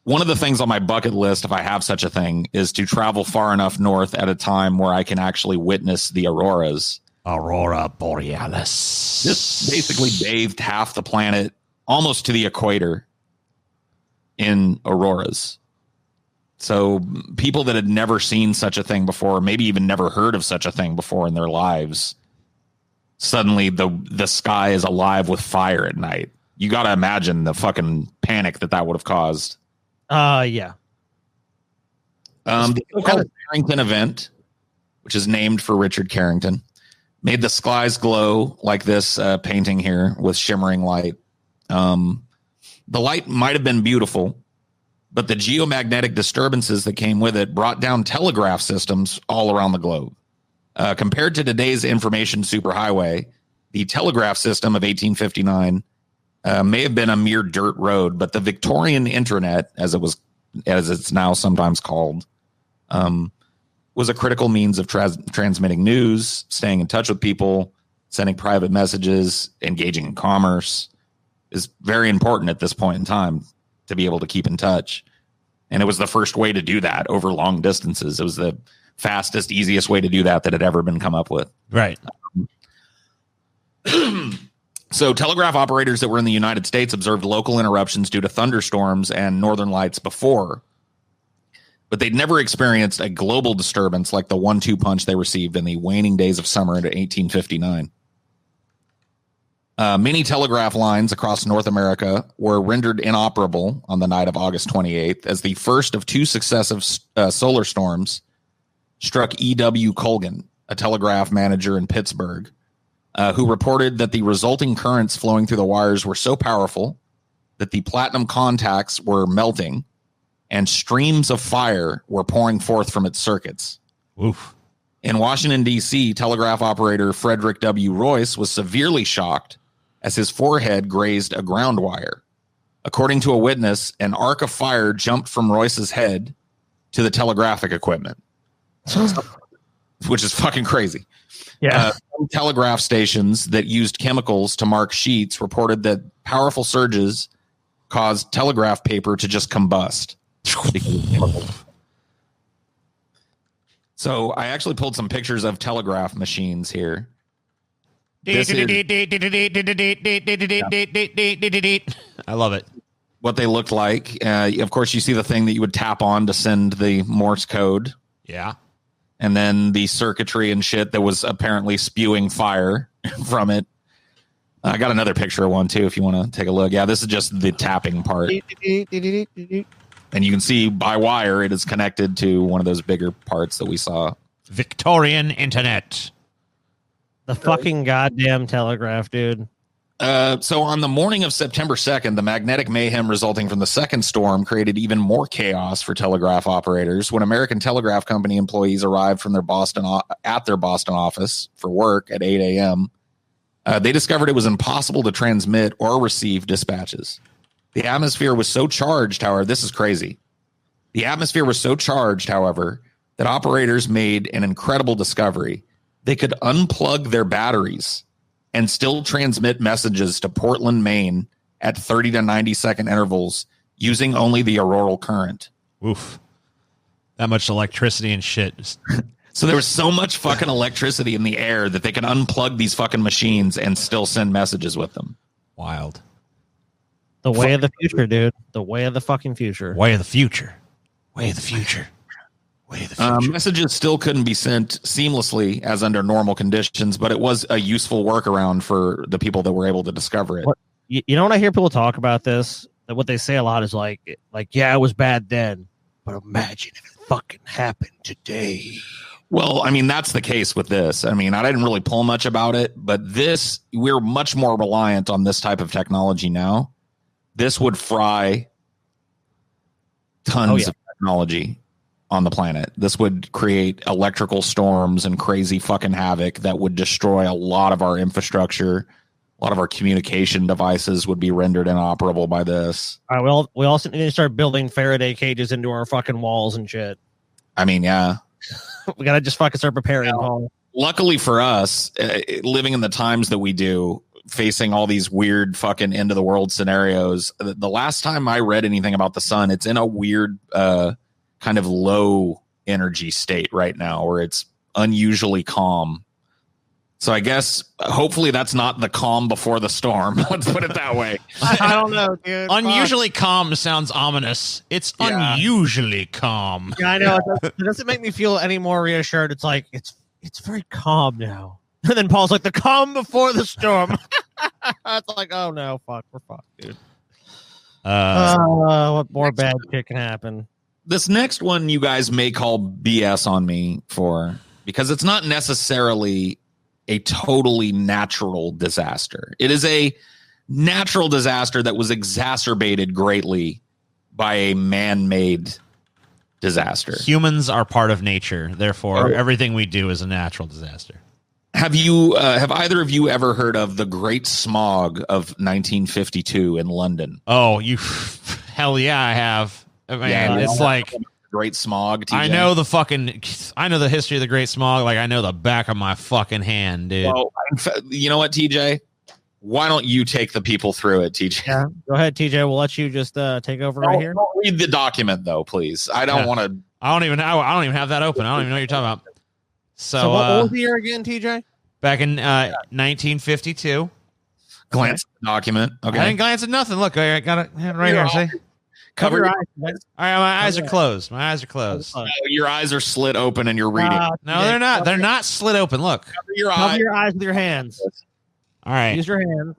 One of the things on my bucket list, if I have such a thing, is to travel far enough north at a time where I can actually witness the auroras. Aurora Borealis. This basically bathed half the planet almost to the equator in auroras. So people that had never seen such a thing before, maybe even never heard of such a thing before in their lives, suddenly the sky is alive with fire at night. You got to imagine the fucking panic that would have caused. Yeah. The so-called Carrington Event, which is named for Richard Carrington, made the skies glow like this painting here with shimmering light. The light might have been beautiful, but the geomagnetic disturbances that came with it brought down telegraph systems all around the globe. Compared to today's information superhighway, the telegraph system of 1859 may have been a mere dirt road, but the Victorian intranet, as it's now sometimes called, was a critical means of transmitting news, staying in touch with people, sending private messages, engaging in commerce. Is very important at this point in time to be able to keep in touch. And it was the first way to do that over long distances. It was the fastest, easiest way to do that had ever been come up with. Right. So telegraph operators that were in the United States observed local interruptions due to thunderstorms and northern lights before, but they'd never experienced a global disturbance like the 1-2 punch they received in the waning days of summer into 1859. Many telegraph lines across North America were rendered inoperable on the night of August 28th as the first of 2 successive solar storms struck E.W. Colgan, a telegraph manager in Pittsburgh, who reported that the resulting currents flowing through the wires were so powerful that the platinum contacts were melting and streams of fire were pouring forth from its circuits. Oof. In Washington, D.C., telegraph operator Frederick W. Royce was severely shocked as his forehead grazed a ground wire. According to a witness, an arc of fire jumped from Royce's head to the telegraphic equipment, which is fucking crazy. Yeah. Some telegraph stations that used chemicals to mark sheets reported that powerful surges caused telegraph paper to just combust. So I actually pulled some pictures of telegraph machines here. I love it. What they looked like. Of course, you see the thing that you would tap on to send the Morse code. Yeah. And then the circuitry and shit that was apparently spewing fire from it. I got another picture of one, too, if you want to take a look. Yeah, this is just the tapping part. And you can see by wire, it is connected to one of those bigger parts that we saw. Victorian Internet. The fucking goddamn telegraph, dude. So on the morning of September 2nd, the magnetic mayhem resulting from the second storm created even more chaos for telegraph operators. When American Telegraph Company employees arrived from their Boston office for work at 8 a.m., they discovered it was impossible to transmit or receive dispatches. The atmosphere was so charged, however, this is crazy. The atmosphere was so charged, however, that operators made an incredible discovery. They could unplug their batteries and still transmit messages to Portland, Maine at 30 to 90 second intervals using only the auroral current. Oof. That much electricity and shit. So there was so much fucking electricity in the air that they could unplug these fucking machines and still send messages with them. Wild. The way of the future, dude. The way of the fucking future. Way of the future. Way of the future. Way of the future. Messages still couldn't be sent seamlessly as under normal conditions, but it was a useful workaround for the people that were able to discover it. You know, when I hear people talk about this, that what they say a lot is like, yeah, it was bad then, but imagine if it fucking happened today. Well, I mean, that's the case with this. I mean, I didn't really pull much about it, but we're much more reliant on this type of technology now. This would fry tons of technology on the planet. This would create electrical storms and crazy fucking havoc that would destroy a lot of our infrastructure. A lot of our communication devices would be rendered inoperable by this. All right, well, we also need to start building Faraday cages into our fucking walls and shit. I mean, yeah. We gotta just fucking start preparing. Luckily for us, living in the times that we do, facing all these weird fucking end of the world scenarios, the last time I read anything about the sun, it's in a weird kind of low energy state right now where it's unusually calm. So I guess hopefully that's not the calm before the storm. Let's put it that way. I don't know, dude. Unusually calm sounds ominous. It's unusually calm. Yeah, I know. It doesn't make me feel any more reassured. It's like it's very calm now. And then Paul's like, the calm before the storm. It's like, oh no, fuck, we're fucked, dude. What more bad shit can happen? This next one you guys may call BS on me for, because it's not necessarily a totally natural disaster. It is a natural disaster that was exacerbated greatly by a man-made disaster. Humans are part of nature. Therefore, everything we do is a natural disaster. Have either of you ever heard of the Great Smog of 1952 in London? Oh, hell yeah, I have. I mean, it's like Great Smog. TJ. I know the history of the Great Smog. Like I know the back of my fucking hand, dude. Well, you know what, TJ? Why don't you take the people through it, TJ? Yeah, go ahead, TJ. We'll let you just take over right here. Don't read the document though, please. I don't want to. I don't even have that open. I don't even know what you're talking about. So what was the year again, TJ? Back in 1952. Glance at the document. Okay. I didn't glance at nothing. Look, I got it right here. See? Cover your eyes. All right, my eyes are closed. My eyes are closed. Your eyes are slit open and you're reading. No, they're not. They're not slit open. Look. Cover your eyes with your hands. All right. Use your hands.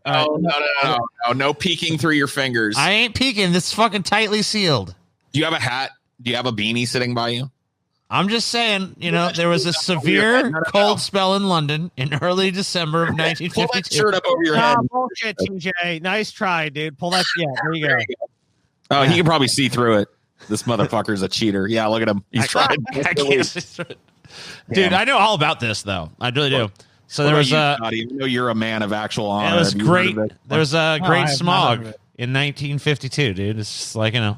No peeking through your fingers. I ain't peeking. This is fucking tightly sealed. Do you have a hat? Do you have a beanie sitting by you? I'm just saying, there was a severe cold spell in London in early December of 1952. Pull that shirt up over your head. Bullshit, TJ. Nice try, dude. Pull that. Yeah, there you go. Oh, he can probably see through it. This motherfucker's a cheater. Yeah, look at him. He's trying. I can't see through it. Dude, I know all about this, though. I really do. So there was even though you're a man of actual honor. It was great. There was a great smog in 1952, dude. It's just like, in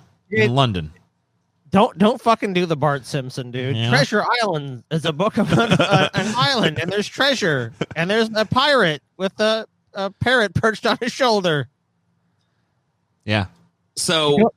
London. Don't fucking do the Bart Simpson, dude. Yeah. Treasure Island is a book of an island, and there's treasure, and there's a pirate with a parrot perched on his shoulder. Yeah. So,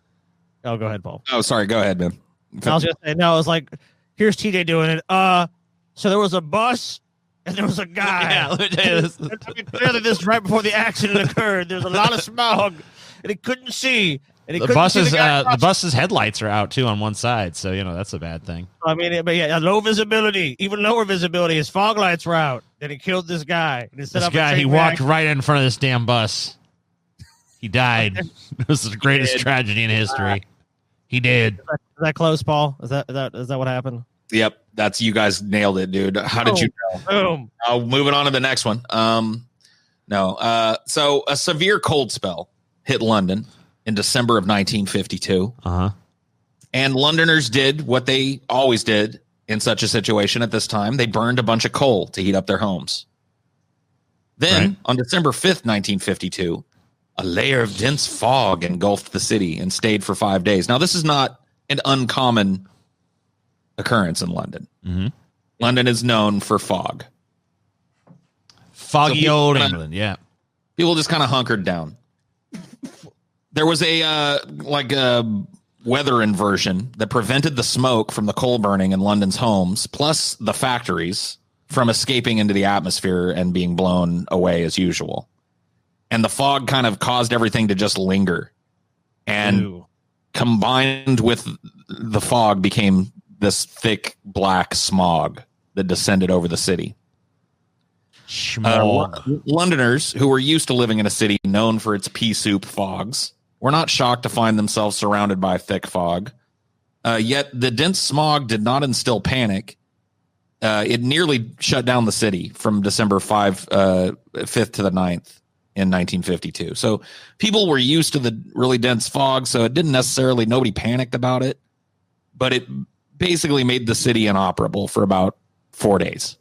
go ahead, Paul. Oh, sorry. Go ahead, man. I was just saying, no, I was like, here's TJ doing it. So there was a bus and there was a guy. Yeah, let me tell you this. Clearly, this is right before the accident occurred. There's a lot of smog, and he couldn't see. And the bus's headlights are out too on one side, so that's a bad thing. I mean, but yeah, low visibility, even lower visibility. His fog lights were out. Then he killed this guy. He walked right in front of this damn bus. He died. It was the greatest tragedy in history. He did. Is that close, Paul? Is that what happened? Yep, that's you guys nailed it, dude. How did you know? Boom. Moving on to the next one. So a severe cold spell hit London in December of 1952. And Londoners did what they always did in such a situation at this time. They burned a bunch of coal to heat up their homes. Then, on December 5th, 1952, a layer of dense fog engulfed the city and stayed for 5 days. Now, this is not an uncommon occurrence in London. Mm-hmm. London is known for fog. Foggy old England, yeah. People just kind of hunkered down. There was a weather inversion that prevented the smoke from the coal burning in London's homes, plus the factories, from escaping into the atmosphere and being blown away as usual. And the fog kind of caused everything to just linger. And combined with the fog became this thick black smog that descended over the city. Londoners who were used to living in a city known for its pea soup fogs were not shocked to find themselves surrounded by thick fog. Yet the dense smog did not instill panic. It nearly shut down the city from December 5th to the 9th in 1952. So people were used to the really dense fog, so it didn't necessarily, nobody panicked about it, but it basically made the city inoperable for about 4 days.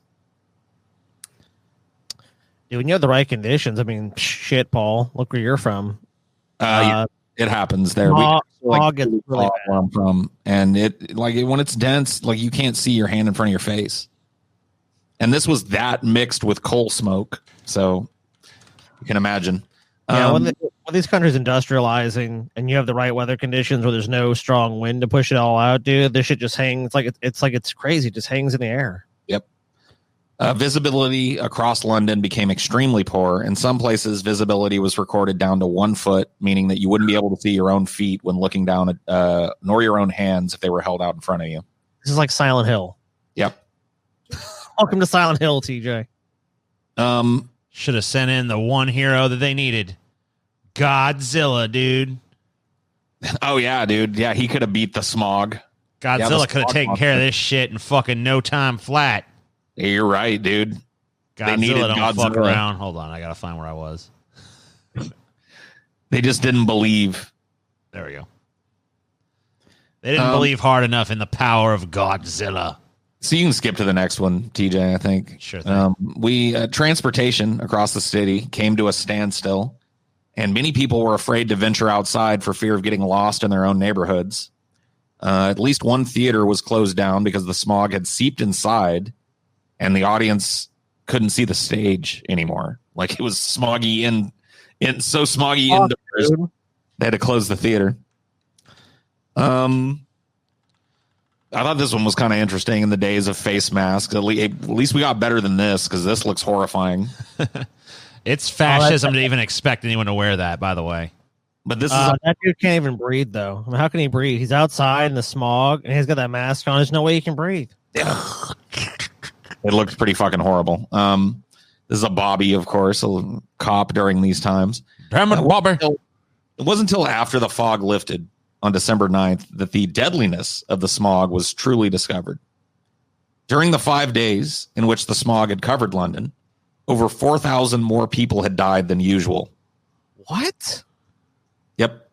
Dude, when you have the right conditions, I mean, shit, Paul, look where you're from. It happens there. Fog is really where I'm from, and when it's dense, like you can't see your hand in front of your face. And this was that mixed with coal smoke, so you can imagine. Yeah, when these countries industrializing, and you have the right weather conditions where there's no strong wind to push it all out, dude, this shit just hangs. It's crazy. It just hangs in the air. Yep. Visibility across London became extremely poor. In some places, visibility was recorded down to 1 foot, meaning that you wouldn't be able to see your own feet when looking down at, nor your own hands if they were held out in front of you. This is like Silent Hill. Yep. Welcome to Silent Hill, TJ. Should have sent in the one hero that they needed. Godzilla, dude. Oh, yeah, dude. Yeah, he could have beat the Smog. Godzilla could have taken care of this shit in fucking no time flat. Yeah, you're right, dude. Godzilla don't fuck around. Hold on, I gotta find where I was. They just didn't believe. There we go. They didn't believe hard enough in the power of Godzilla. So you can skip to the next one, TJ, I think. Sure thing. Transportation across the city came to a standstill, and many people were afraid to venture outside for fear of getting lost in their own neighborhoods. At least one theater was closed down because the smog had seeped inside, and the audience couldn't see the stage anymore. Like, it was smoggy so smoggy indoors, they had to close the theater. I thought this one was kind of interesting in the days of face masks. At least we got better than this, because this looks horrifying. It's fascism to even expect anyone to wear that, by the way. But this is that dude can't even breathe, though. I mean, how can he breathe? He's outside in the smog, and he's got that mask on. There's no way he can breathe. Yeah. It looks pretty fucking horrible. This is a Bobby, of course, a cop during these times. Damn it, Bobby. It wasn't until after the fog lifted on December 9th that the deadliness of the smog was truly discovered. During the 5 days in which the smog had covered London, over 4,000 more people had died than usual. What? Yep.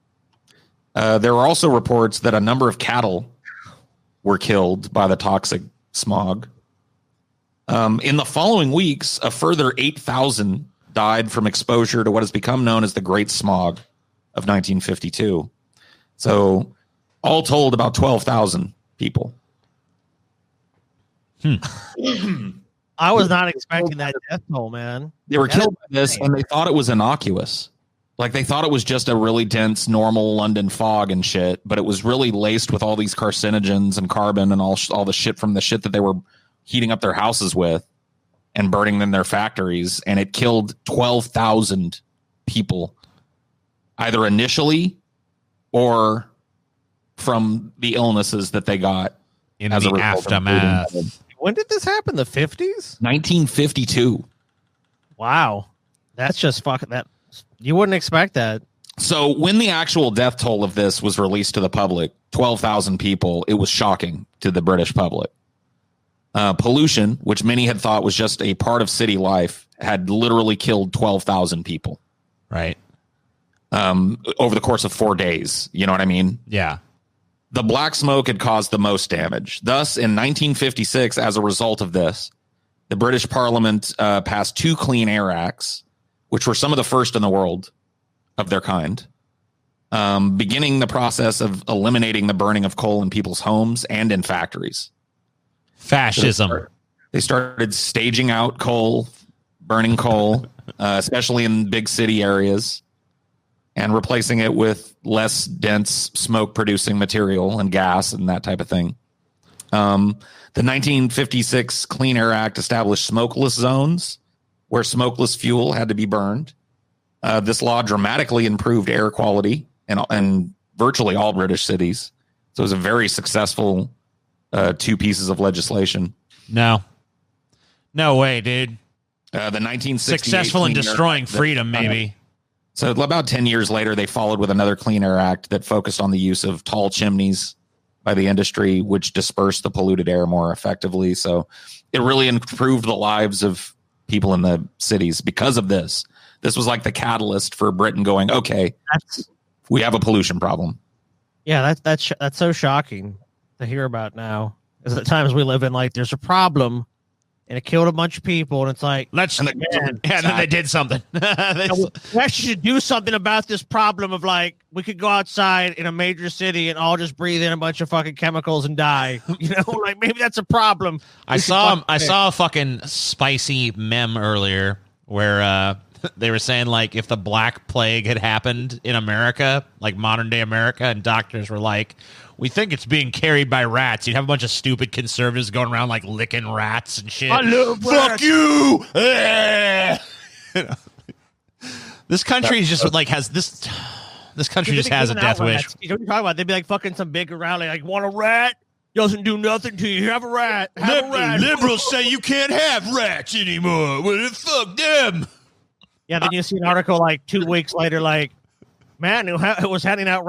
There were also reports that a number of cattle were killed by the toxic smog. In the following weeks, a further 8,000 died from exposure to what has become known as the Great Smog of 1952. So, all told, about 12,000 people. I was not expecting that death toll, man. They were killed by this, and they thought it was innocuous. Like, they thought it was just a really dense, normal London fog and shit, but it was really laced with all these carcinogens and carbon and all the shit from the shit that they were heating up their houses with and burning in their factories. And it killed 12,000 people, either initially or from the illnesses that they got in the aftermath. When did this happen? The 50s? 1952. Wow. That's just fucking that. You wouldn't expect that. So when the actual death toll of this was released to the public, 12,000 people, it was shocking to the British public. Pollution, which many had thought was just a part of city life, had literally killed 12,000 people. Right. Over the course of 4 days. You know what I mean? Yeah. The black smoke had caused the most damage. Thus, in 1956, as a result of this, the British Parliament passed 2 Clean Air Acts, which were some of the first in the world of their kind, beginning the process of eliminating the burning of coal in people's homes and in factories. Fascism. So they started staging out coal, burning coal, especially in big city areas, and replacing it with less dense smoke-producing material and gas and that type of thing. The 1956 Clean Air Act established smokeless zones where smokeless fuel had to be burned. This law dramatically improved air quality in virtually all British cities. So it was a very successful 2 pieces of legislation. No way, dude. The 1968 successful in destroying freedom, maybe. So about 10 years later, they followed with another Clean Air Act that focused on the use of tall chimneys by the industry, which dispersed the polluted air more effectively. So it really improved the lives of people in the cities because of this. This was like the catalyst for Britain going, okay, we have a pollution problem. Yeah, that's so shocking to hear about now. Because at times we live in, like, there's a problem and it killed a bunch of people, and it's like, and then they did something. We actually should do something about this problem of, like, we could go outside in a major city and all just breathe in a bunch of fucking chemicals and die. You know, like, maybe that's a problem. I saw a fucking spicy meme earlier where they were saying, like, if the Black Plague had happened in America, like modern day America, and doctors were like, We think it's being carried by rats. You'd have a bunch of stupid conservatives going around like licking rats and shit. I love Fuck rats. you! This country is just like has this. This country just has a death wish. You know what you're talking about? They'd be like fucking some big rally, like, want a rat? Doesn't do nothing to you. Have a rat. Have a rat. Liberals say you can't have rats anymore. Well, fuck them. Yeah, then you see an article like 2 weeks later, like, man who was handing out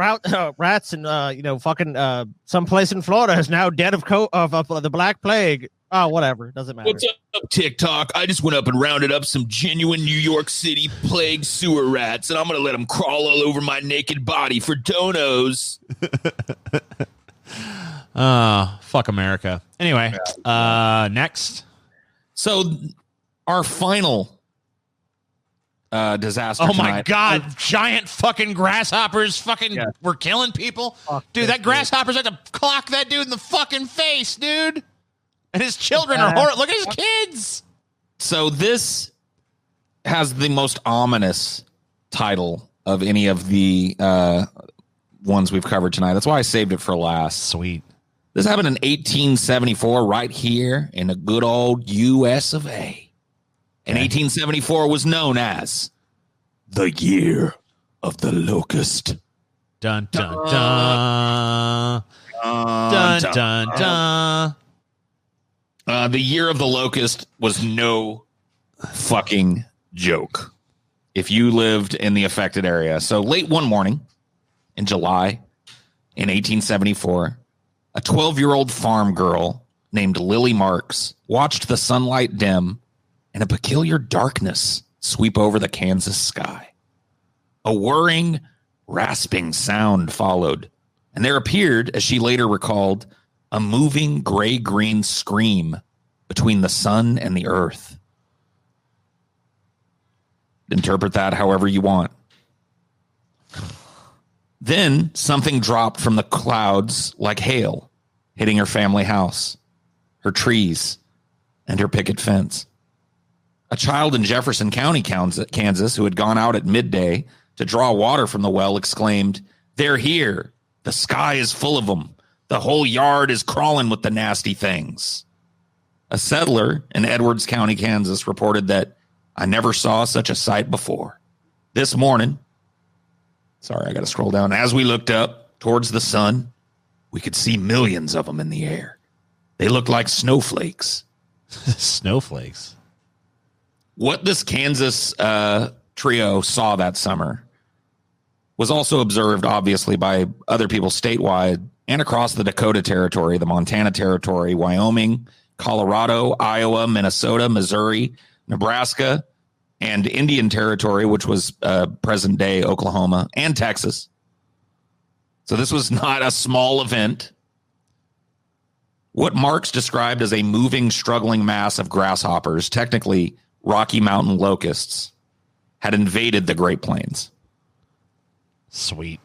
rats and fucking someplace in Florida is now dead of the Black Plague. Oh, whatever. Doesn't matter. What's up, TikTok? I just went up and rounded up some genuine New York City plague sewer rats, and I'm going to let them crawl all over my naked body for donos. Fuck America. Anyway, next. So our final disaster Oh, my tonight. God. Giant fucking grasshoppers were killing people. Dude, that grasshoppers had to clock that dude in the fucking face, dude. And his children are horrible. Look at his kids. So this has the most ominous title of any of the ones we've covered tonight. That's why I saved it for last. Sweet. This happened in 1874 right here in the good old U.S. of A. And 1874 was known as the year of the locust. Dun, dun, dun. Dun, dun, dun. The year of the locust was no fucking joke if you lived in the affected area. So late one morning in July in 1874, a 12-year-old farm girl named Lily Marks watched the sunlight dim and a peculiar darkness sweep over the Kansas sky. A whirring, rasping sound followed, and there appeared, as she later recalled, a moving gray-green scream between the sun and the earth. Interpret that however you want. Then something dropped from the clouds like hail, hitting her family house, her trees, and her picket fence. A child in Jefferson County, Kansas, who had gone out at midday to draw water from the well, exclaimed, "They're here. The sky is full of them. The whole yard is crawling with the nasty things." A settler in Edwards County, Kansas, reported that, "I never saw such a sight before. This morning," sorry, I got to scroll down. "As we looked up towards the sun, we could see millions of them in the air. They looked like snowflakes." Snowflakes. What this Kansas trio saw that summer was also observed, obviously, by other people statewide and across the Dakota Territory, the Montana Territory, Wyoming, Colorado, Iowa, Minnesota, Missouri, Nebraska, and Indian Territory, which was present-day Oklahoma, and Texas. So this was not a small event. What Marks described as a moving, struggling mass of grasshoppers, technically Rocky Mountain locusts, had invaded the Great Plains. Sweet.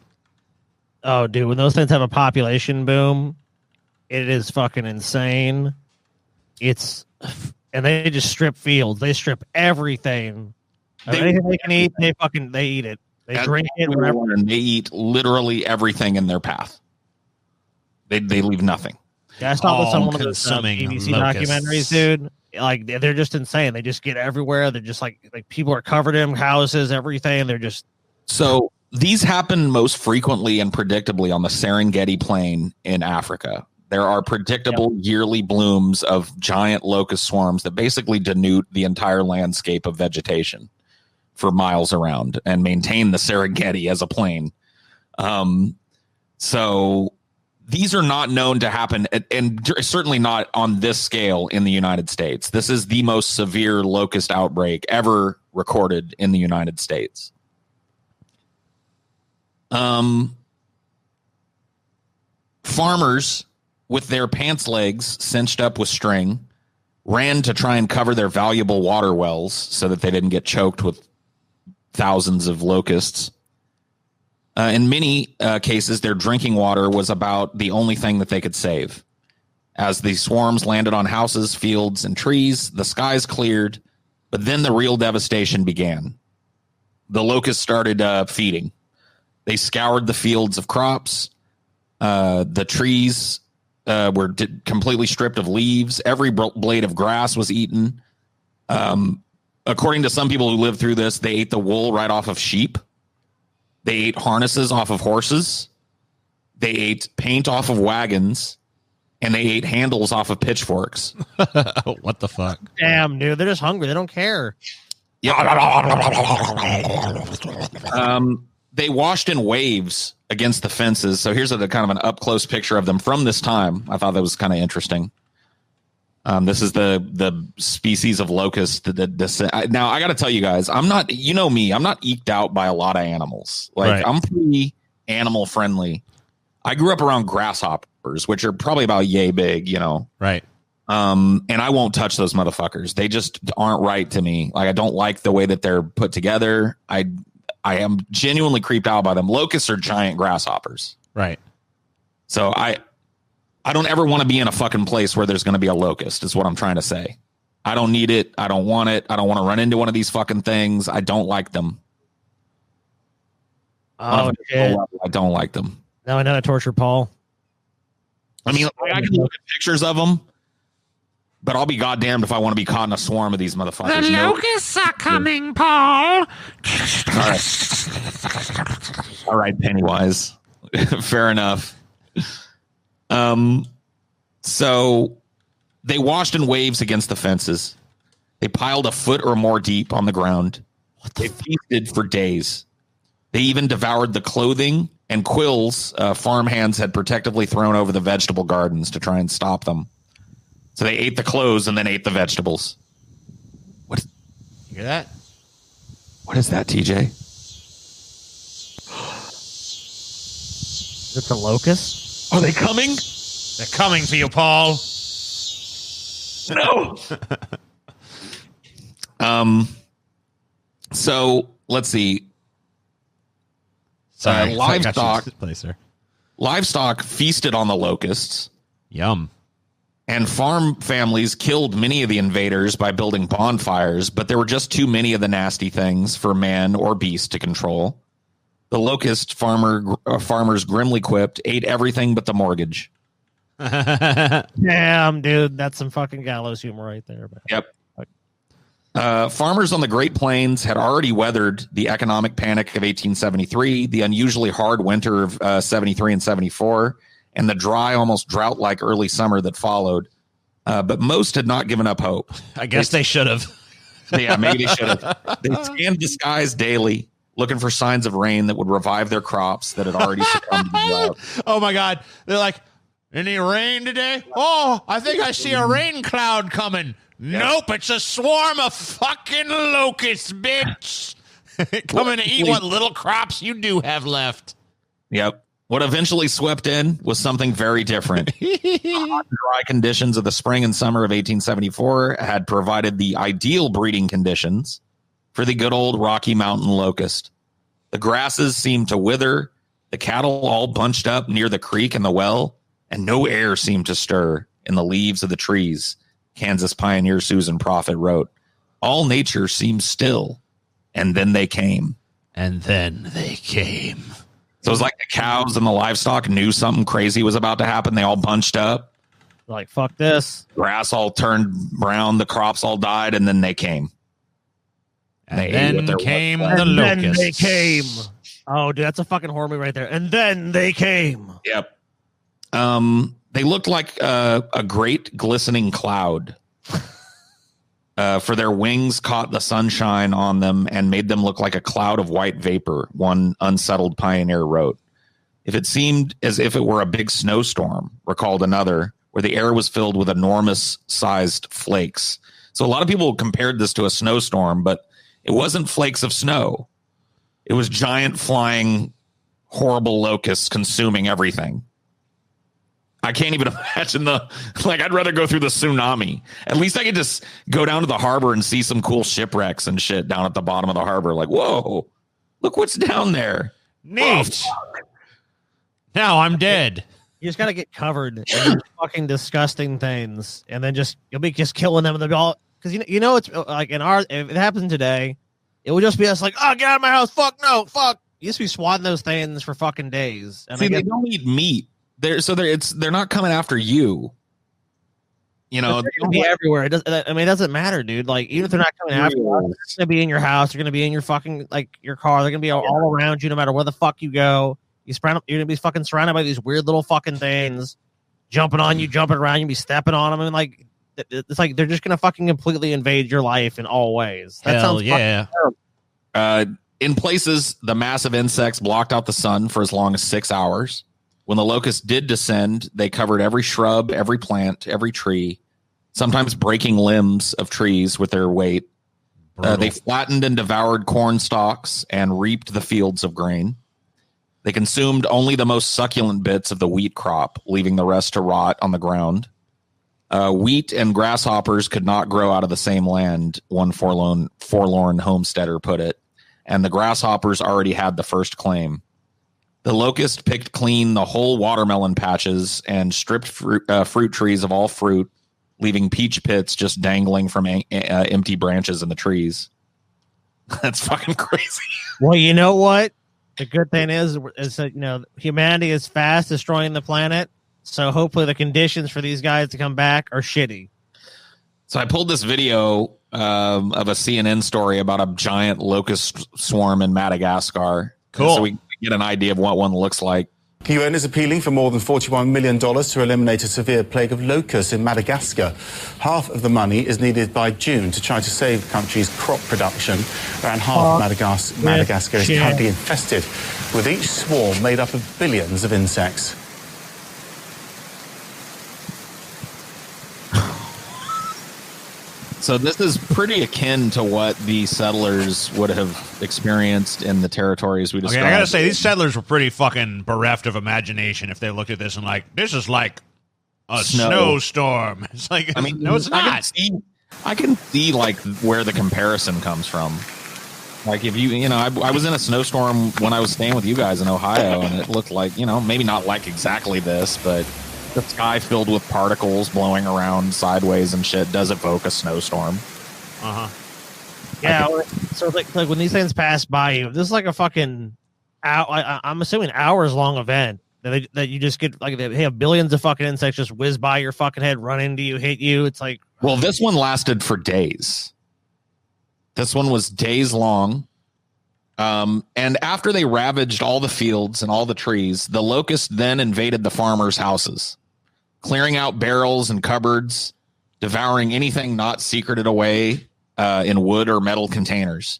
Oh, dude, when those things have a population boom, it is fucking insane. And they just strip fields. They strip everything. Anything they can eat, they eat it. They drink it, whatever. And they eat literally everything in their path. They leave nothing. Yeah, I saw this on one of those BBC documentaries, dude. Like, they're just insane. They just get everywhere. They're just like people are covered in houses, everything. They're just so. These happen most frequently and predictably on the Serengeti Plain in Africa. There are predictable yearly blooms of giant locust swarms that basically denude the entire landscape of vegetation for miles around and maintain the Serengeti as a plain. So these are not known to happen, and certainly not on this scale in the United States. This is the most severe locust outbreak ever recorded in the United States. Farmers with their pants legs cinched up with string ran to try and cover their valuable water wells so that they didn't get choked with thousands of locusts. In many cases, their drinking water was about the only thing that they could save. As the swarms landed on houses, fields, and trees, the skies cleared, but then the real devastation began. The locusts started feeding. They scoured the fields of crops, The trees were completely stripped of leaves. Every blade of grass was eaten. According to some people who lived through this, they ate the wool right off of sheep. They ate harnesses off of horses. They ate paint off of wagons. And they ate handles off of pitchforks. What the fuck? Damn, dude. They're just hungry. They don't care. They washed in waves against the fences. So here's a kind of an up-close picture of them from this time. I thought that was kind of interesting. This is the species of locust. Now, I got to tell you guys, I'm not, you know me, I'm not eked out by a lot of animals. Like, right. I'm pretty animal friendly. I grew up around grasshoppers, which are probably about yay big, you know. Right. And I won't touch those motherfuckers. They just aren't right to me. Like, I don't like the way that they're put together. I am genuinely creeped out by them. Locusts are giant grasshoppers. Right. So I don't ever want to be in a fucking place where there's going to be a locust, is what I'm trying to say. I don't need it. I don't want it. I don't want to run into one of these fucking things. I don't like them. Oh, shit. I don't like them. Now I know how to torture Paul. I mean, I can look at pictures of them, but I'll be goddamned if I want to be caught in a swarm of these motherfuckers. The locusts are coming, Paul. All right, Pennywise. Fair enough. So they washed in waves against the fences. They piled a foot or more deep on the ground. They feasted for days. They even devoured the clothing and quills farm hands had protectively thrown over the vegetable gardens to try and stop them. So they ate the clothes and then ate the vegetables. What? You hear that? What is that, TJ? Is it the locust? Are they coming? They're coming for you, Paul. No. So let's see. Sorry, livestock feasted on the locusts. Yum. And farm families killed many of the invaders by building bonfires, but there were just too many of the nasty things for man or beast to control. The locust farmers grimly quipped, ate everything but the mortgage. Damn, dude. That's some fucking gallows humor right there. But. Yep. Farmers on the Great Plains had already weathered the economic panic of 1873, the unusually hard winter of 73 and 74, and the dry, almost drought-like early summer that followed. But most had not given up hope. I guess they should have. Yeah, maybe they should have. They scanned the skies daily, looking for signs of rain that would revive their crops that had already succumbed to the drought. Oh, my God. They're like, any rain today? Oh, I think I see a rain cloud coming. Yeah. Nope, it's a swarm of fucking locusts, bitch. Coming to eat what little crops you do have left. Yep. What eventually swept in was something very different. Hot and dry conditions of the spring and summer of 1874 had provided the ideal breeding conditions for the good old Rocky Mountain locust. The grasses seemed to wither, the cattle all bunched up near the creek and the well, and no air seemed to stir in the leaves of the trees. Kansas pioneer Susan Prophet wrote, all nature seemed still, and then they came. And then they came. So it was like the cows and the livestock knew something crazy was about to happen. They all bunched up. Like, fuck this. Grass all turned brown. The crops all died, and then they came. And then came the locusts. And then they came. Oh, dude, that's a fucking horror movie right there. And then they came. Yep. They looked like a great glistening cloud. For their wings caught the sunshine on them and made them look like a cloud of white vapor, one unsettled pioneer wrote. If it seemed as if it were a big snowstorm, recalled another, where the air was filled with enormous-sized flakes. So a lot of people compared this to a snowstorm, but it wasn't flakes of snow. It was giant flying, horrible locusts consuming everything. I can't even imagine I'd rather go through the tsunami. At least I could just go down to the harbor and see some cool shipwrecks and shit down at the bottom of the harbor. Like, whoa, look what's down there. Neat. Oh, now I'm dead. You just got to get covered in these fucking disgusting things. And then you'll be just killing them. And all because you know, it's like if it happened today, it would just be us like, oh, get out of my house. Fuck no. Fuck. You used to be swatting those things for fucking days. And see, they don't eat meat. they're not coming after you. You know, they're gonna be everywhere. It doesn't matter, dude. Like, even if they're not coming after you, they're gonna be in your house. They're gonna be in your fucking your car. They're gonna be all around you, no matter where the fuck you go. You're gonna be fucking surrounded by these weird little fucking things, jumping on you, jumping around you, be stepping on them, and like it's like they're just gonna fucking completely invade your life in all ways. That sounds yeah. In places, the massive insects blocked out the sun for as long as 6 hours. When the locusts did descend, they covered every shrub, every plant, every tree, sometimes breaking limbs of trees with their weight. They flattened and devoured corn stalks and reaped the fields of grain. They consumed only the most succulent bits of the wheat crop, leaving the rest to rot on the ground. Wheat and grasshoppers could not grow out of the same land, one forlorn homesteader put it, and the grasshoppers already had the first claim. The locust picked clean the whole watermelon patches and stripped fruit trees of all fruit, leaving peach pits just dangling from empty branches in the trees. That's fucking crazy. Well, you know what? The good thing is that, humanity is fast destroying the planet. So hopefully the conditions for these guys to come back are shitty. So I pulled this video of a CNN story about a giant locust swarm in Madagascar. Cool. So we get an idea of what one looks like. The UN is appealing for more than $41 million to eliminate a severe plague of locusts in Madagascar. Half of the money is needed by June to try to save the country's crop production. Around half of Madagascar is currently infested, with each swarm made up of billions of insects. So this is pretty akin to what the settlers would have experienced in the territories we described. Okay, I gotta say, these settlers were pretty fucking bereft of imagination if they looked at this and like, this is like a snowstorm. It's like, no, it's not. I can see like where the comparison comes from. Like if I was in a snowstorm when I was staying with you guys in Ohio, and it looked like, maybe not like exactly this, but the sky filled with particles blowing around sideways and shit does evoke a snowstorm. Yeah. So like when these things pass by you, this is like a fucking I'm assuming hours long event that you just get, like, they have billions of fucking insects just whiz by your fucking head, run into you, hit you. It's like, well, this one lasted for days. This one was days long. And after they ravaged all the fields and all the trees, the locusts then invaded the farmers' houses, clearing out barrels and cupboards, devouring anything not secreted away in wood or metal containers.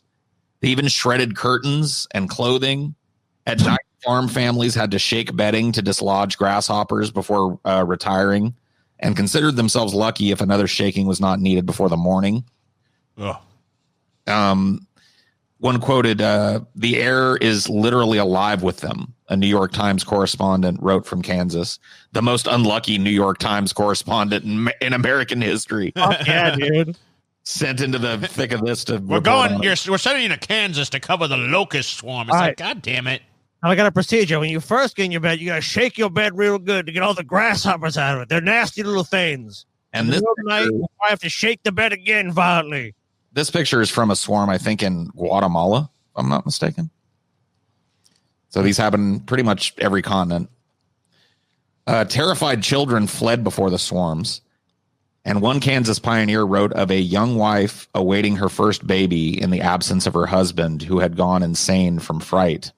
They even shredded curtains and clothing. At night, farm families had to shake bedding to dislodge grasshoppers before retiring, and considered themselves lucky if another shaking was not needed before the morning. One quoted, "The air is literally alive with them," a New York Times correspondent wrote from Kansas. The most unlucky New York Times correspondent in American history. Fuck yeah, dude. Sent into the thick of this to we're sending you to Kansas to cover the locust swarm. It's like, God damn it. I got a procedure. When you first get in your bed, you got to shake your bed real good to get all the grasshoppers out of it. They're nasty little things. And this night, I have to shake the bed again violently. This picture is from a swarm, I think, in Guatemala, if I'm not mistaken. So these happen pretty much every continent. Terrified children fled before the swarms. And one Kansas pioneer wrote of a young wife awaiting her first baby in the absence of her husband, who had gone insane from fright.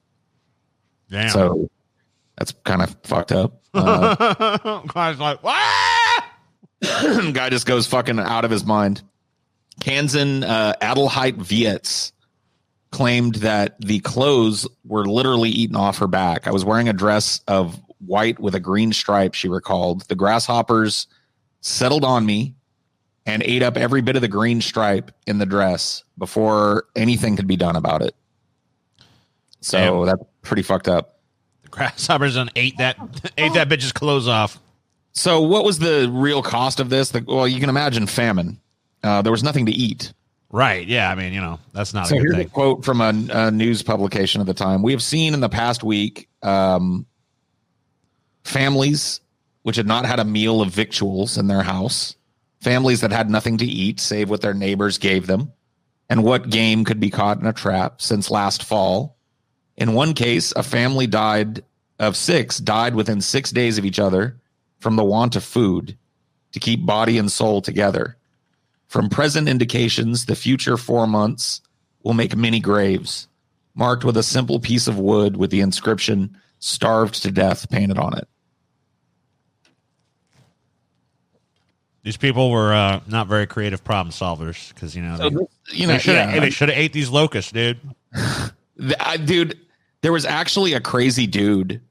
Damn. So that's kind of fucked up. Guy's like, what? Guy just goes fucking out of his mind. Kansan Adelheid Vietz claimed that the clothes were literally eaten off her back. I was wearing a dress of white with a green stripe, she recalled. The grasshoppers settled on me and ate up every bit of the green stripe in the dress before anything could be done about it. So that's pretty fucked up. The grasshoppers ate that bitch's clothes off. So what was the real cost of this? Well, you can imagine famine. There was nothing to eat. Right. Yeah. I mean, that's not so a good here's thing. A quote from a news publication at the time. We have seen in the past week families which had not had a meal of victuals in their house, families that had nothing to eat save what their neighbors gave them, and what game could be caught in a trap since last fall. In one case, a family died of 6 died within 6 days of each other from the want of food to keep body and soul together. From present indications, the future 4 months will make many graves, marked with a simple piece of wood with the inscription, "Starved to death," painted on it. These people were not very creative problem solvers because, they should have ate these locusts, dude. Dude, there was actually a crazy dude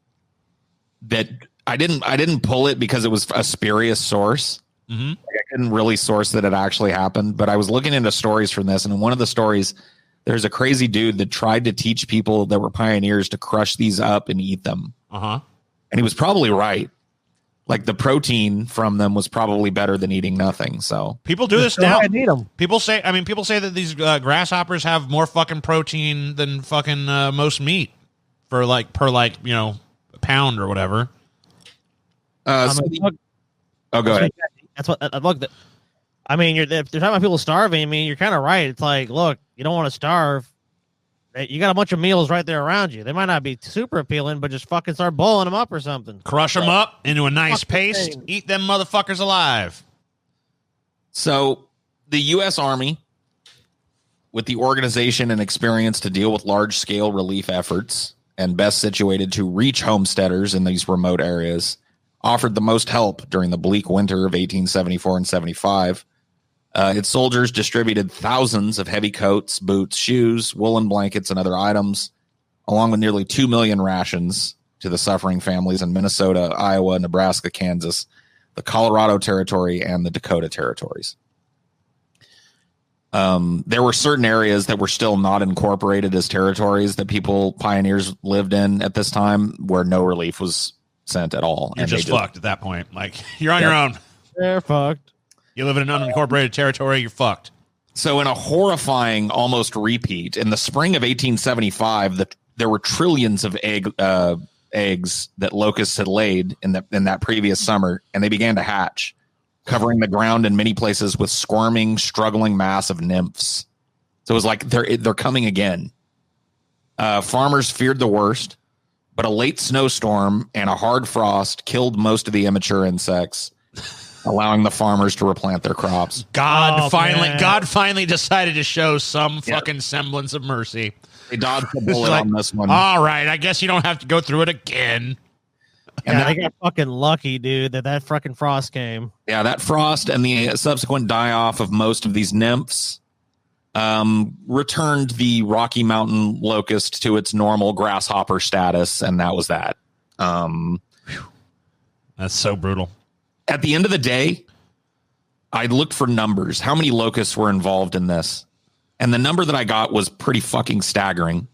that I didn't pull it because it was a spurious source. Mm-hmm. Like, I couldn't really source that it actually happened, but I was looking into stories from this, and in one of the stories, there's a crazy dude that tried to teach people that were pioneers to crush these up and eat them. Uh-huh. And he was probably right. Like, the protein from them was probably better than eating nothing. So people do this now. I need them. People say that these grasshoppers have more fucking protein than fucking most meat per pound or whatever. Go ahead. That's what. Look, if you're talking about people starving, I mean, you're kind of right. It's like, look, you don't want to starve. You got a bunch of meals right there around you. They might not be super appealing, but just fucking start boiling them up or something. Crush them up into a nice paste. Eat them motherfuckers alive. So the U.S. Army, with the organization and experience to deal with large-scale relief efforts and best situated to reach homesteaders in these remote areas, offered the most help during the bleak winter of 1874 and 75. Its soldiers distributed thousands of heavy coats, boots, shoes, woolen blankets, and other items, along with nearly 2 million rations to the suffering families in Minnesota, Iowa, Nebraska, Kansas, the Colorado Territory, and the Dakota Territories. There were certain areas that were still not incorporated as territories that pioneers lived in at this time, where no relief was sent at all. You're just fucked at that point. Like, you're on your own. They're fucked. You live in an unincorporated territory, you're fucked. So in a horrifying almost repeat, in the spring of 1875, there were trillions of eggs that locusts had laid in that previous summer, and they began to hatch, covering the ground in many places with squirming, struggling mass of nymphs. So it was like they're coming again. Farmers feared the worst, but a late snowstorm and a hard frost killed most of the immature insects, allowing the farmers to replant their crops. God finally decided to show some fucking semblance of mercy. They dodged the bullet on this one. All right, I guess you don't have to go through it again. And they got fucking lucky, dude, that fucking frost came. Yeah, that frost and the subsequent die-off of most of these nymphs returned the Rocky Mountain locust to its normal grasshopper status, and that was that. That's so brutal. At the end of the day, I looked for numbers. How many locusts were involved in this? And the number that I got was pretty fucking staggering.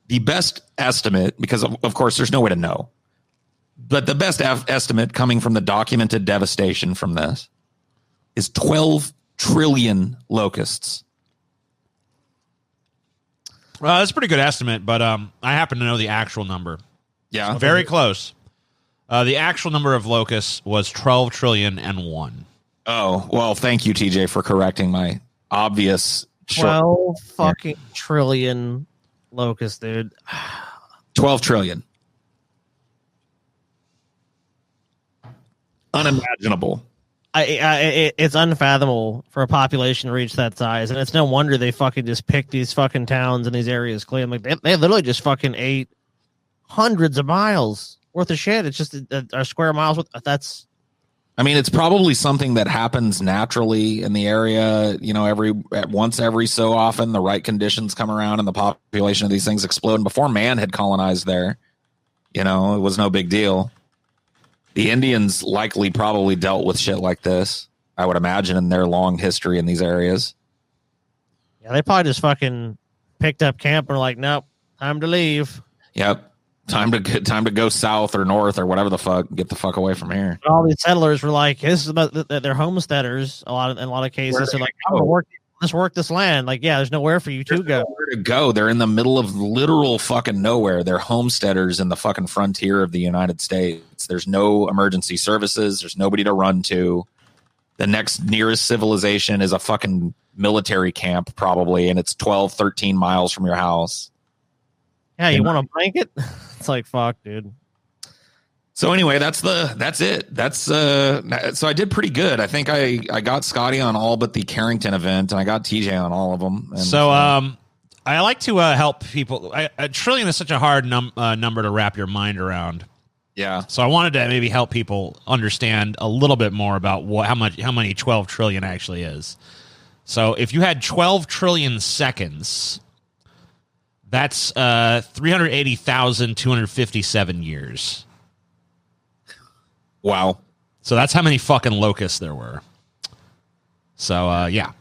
The best estimate, because of course there's no way to know, but the best estimate coming from the documented devastation from this is 12 trillion locusts. Well, that's a pretty good estimate, but I happen to know the actual number. Yeah. Very close. The actual number of locusts was 12 trillion and one. Oh, well, thank you, TJ, for correcting my obvious 12 fucking trillion locusts, dude. 12 trillion. Unimaginable. It's unfathomable for a population to reach that size, and it's no wonder they fucking just picked these fucking towns and these areas clean. Like they literally just fucking ate hundreds of miles worth of shit. It's just our square miles. That's. I mean, it's probably something that happens naturally in the area. You know, once every so often, the right conditions come around and the population of these things explode. And before man had colonized there, you know, it was no big deal. The Indians likely probably dealt with shit like this, I would imagine, in their long history in these areas. Yeah, they probably just fucking picked up camp and were like, nope, time to leave. Yep. Time to go south or north or whatever the fuck. Get the fuck away from here. All these settlers were like, "This is about they're homesteaders." In a lot of cases, they're like, "I'm gonna work this land." Like, yeah, there's nowhere for you to go. Nowhere to go. They're in the middle of literal fucking nowhere. They're homesteaders in the fucking frontier of the United States. There's no emergency services. There's nobody to run to. The next nearest civilization is a fucking military camp, probably, and it's 12, 13 miles from your house. Yeah, you want a blanket? It's like, fuck, dude. So anyway, that's it. So I did pretty good. I think I got Scotty on all but the Carrington event, and I got TJ on all of them. And so I like to help people. A trillion is such a hard number to wrap your mind around. Yeah. So I wanted to maybe help people understand a little bit more about how many 12 trillion actually is. So if you had 12 trillion seconds, that's 380,257 years. Wow. So that's how many fucking locusts there were. So yeah.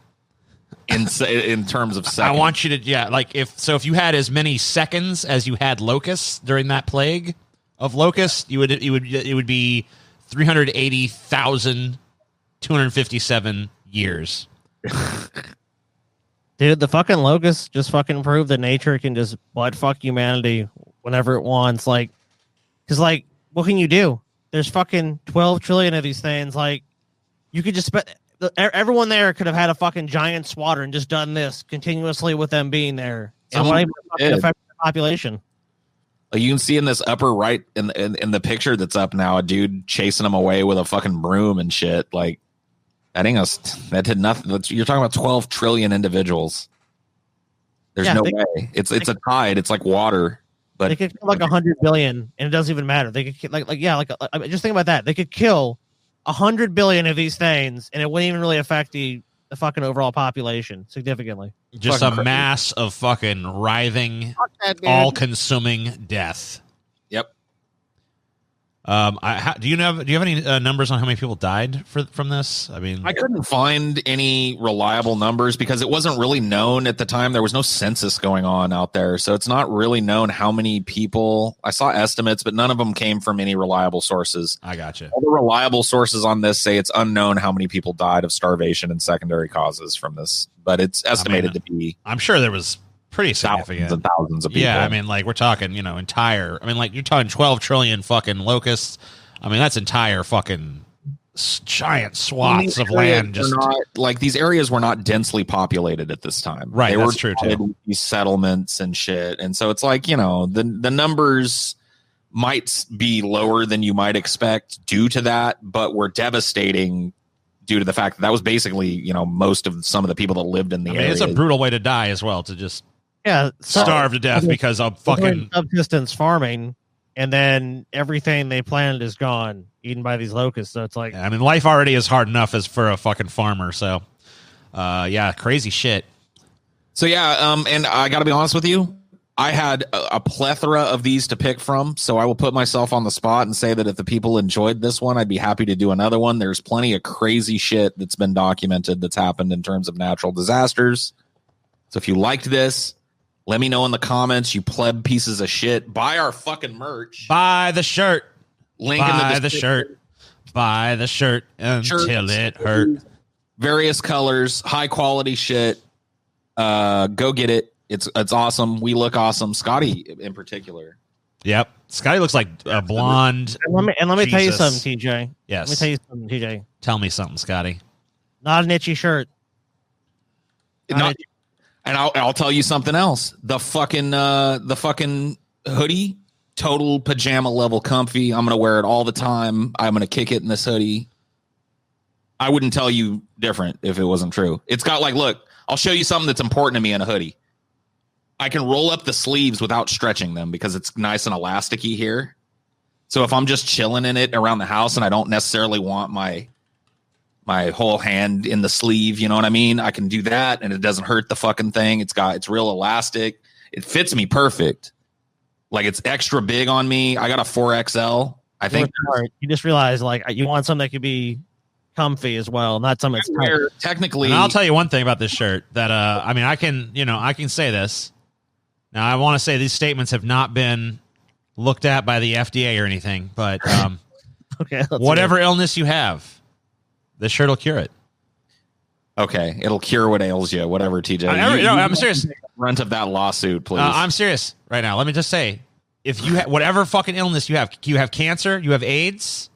In terms of seconds. I want you to if you had as many seconds as you had locusts during that plague of locusts, it would be 380,257 years. Dude, the fucking locusts just fucking prove that nature can just butt fuck humanity whenever it wants. Like, because like, what can you do? There's fucking 12 trillion of these things. Like, you could just everyone there could have had a fucking giant swatter and just done this continuously with them being there. And not even affect the population. You can see in this upper right in the picture that's up now, a dude chasing them away with a fucking broom and shit. Like, that did nothing. You're talking about 12 trillion individuals. There's no way. It's a tide. It's like water. But they could kill like 100 billion, and it doesn't even matter. They could just think about that. They could kill 100 billion of these things, and it wouldn't even really affect the fucking overall population significantly. Just a mass of fucking writhing, all-consuming death. Yep. Do you have any numbers on how many people died from this? I mean, I couldn't find any reliable numbers because it wasn't really known at the time. There was no census going on out there, so it's not really known how many people. I saw estimates, but none of them came from any reliable sources. I gotcha. All the reliable sources on this say it's unknown how many people died of starvation and secondary causes from this, but it's estimated to be. I'm sure there was pretty significant. Thousands of people. Yeah, I mean, like, we're talking, entire. I mean, like, you're talking 12 trillion fucking locusts. I mean, that's entire fucking giant swaths of land. Just these areas were not densely populated at this time. Right, they that's were true too. These settlements and shit, and so it's like the numbers might be lower than you might expect due to that, but were devastating due to the fact that was basically most of some of the people that lived in the area. It's a brutal way to die as well, to just. Yeah, starve to death because of fucking subsistence farming, and then everything they planted is gone, eaten by these locusts. So it's like, I mean, life already is hard enough as for a fucking farmer. So, crazy shit. So and I got to be honest with you, I had a plethora of these to pick from. So I will put myself on the spot and say that if the people enjoyed this one, I'd be happy to do another one. There's plenty of crazy shit that's been documented that's happened in terms of natural disasters. So if you liked this, let me know in the comments, you pleb pieces of shit. Buy our fucking merch. Buy the shirt. Link in the description. Buy the shirt until it hurt. Various colors, high quality shit. Go get it. It's awesome. We look awesome. Scotty in particular. Yep. Scotty looks like a blonde. And let me tell you something, TJ. Yes. Let me tell you something, TJ. Tell me something, Scotty. Not an itchy shirt. And I'll tell you something else. The fucking hoodie, total pajama level comfy. I'm gonna wear it all the time. I'm gonna kick it in this hoodie. I wouldn't tell you different if it wasn't true. It's got look, I'll show you something that's important to me in a hoodie. I can roll up the sleeves without stretching them because it's nice and elasticy here. So if I'm just chilling in it around the house and I don't necessarily want my whole hand in the sleeve, you know what I mean? I can do that and it doesn't hurt the fucking thing. It's real elastic. It fits me perfect. Like, it's extra big on me. I got a 4XL. I think you just realize you want something that could be comfy as well, not something that's tight. Technically. And I'll tell you one thing about this shirt that I can say this. Now, I want to say these statements have not been looked at by the FDA or anything, but okay, whatever illness you have, this shirt will cure it. Okay, it'll cure what ails you, whatever, TJ. I'm serious. Brunt of that lawsuit, please. I'm serious right now. Let me just say, if you whatever fucking illness you have cancer, you have AIDS,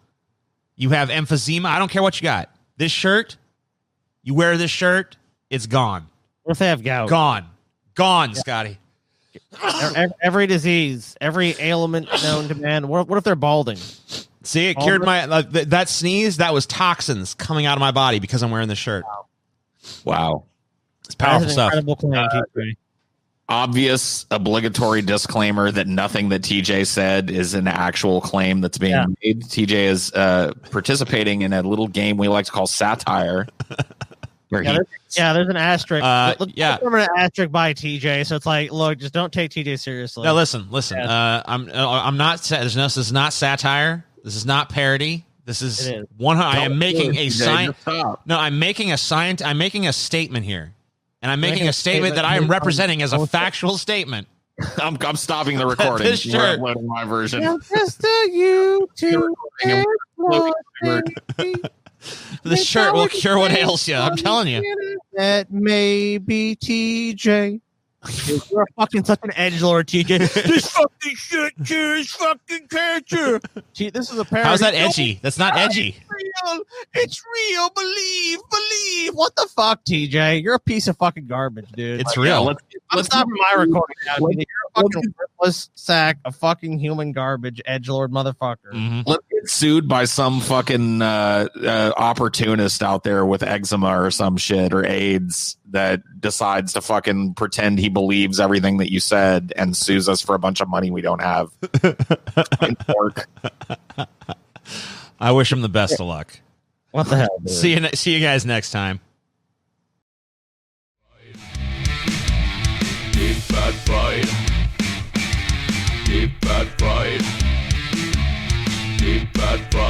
you have emphysema, I don't care what you got. This shirt, you wear this shirt, it's gone. What if they have gout? Gone, yeah. Scotty. Every disease, every ailment known to man. What if they're balding? See, it cured my that sneeze. That was toxins coming out of my body because I'm wearing this shirt. Wow. It's powerful stuff. Obvious, obligatory disclaimer that nothing that TJ said is an actual claim that's being made. TJ is participating in a little game we like to call satire. Where there's an asterisk. Remember an asterisk by TJ, so it's like, look, just don't take TJ seriously. No, listen. I'm not. This is not satire. This is not parody. This is one. I am making a sign. No, I'm making a sign. I'm making a statement here, and I'm making a statement that I am representing as a factual statement. I'm stopping the recording. This shirt. We're uploading my version. Just a YouTube. This shirt will cure what ails you. I'm telling you. That may be TJ. You're fucking such an edgelord, TJ. This fucking shit cures fucking cancer. This is a parody. How's that edgy? That's not edgy. It's real. Believe. What the fuck, TJ? You're a piece of fucking garbage, dude. It's real. Let's stop my recording now. You're a fucking worthless sack of fucking human garbage, edgelord motherfucker. Mm-hmm. Let's get sued by some fucking opportunist out there with eczema or some shit or AIDS that decides to fucking pretend he believes everything that you said and sues us for a bunch of money we don't have. I wish him the best of luck. What the hell, dude? See you guys next time. Deep bad pride. Deep bad pride. Deep bad pride.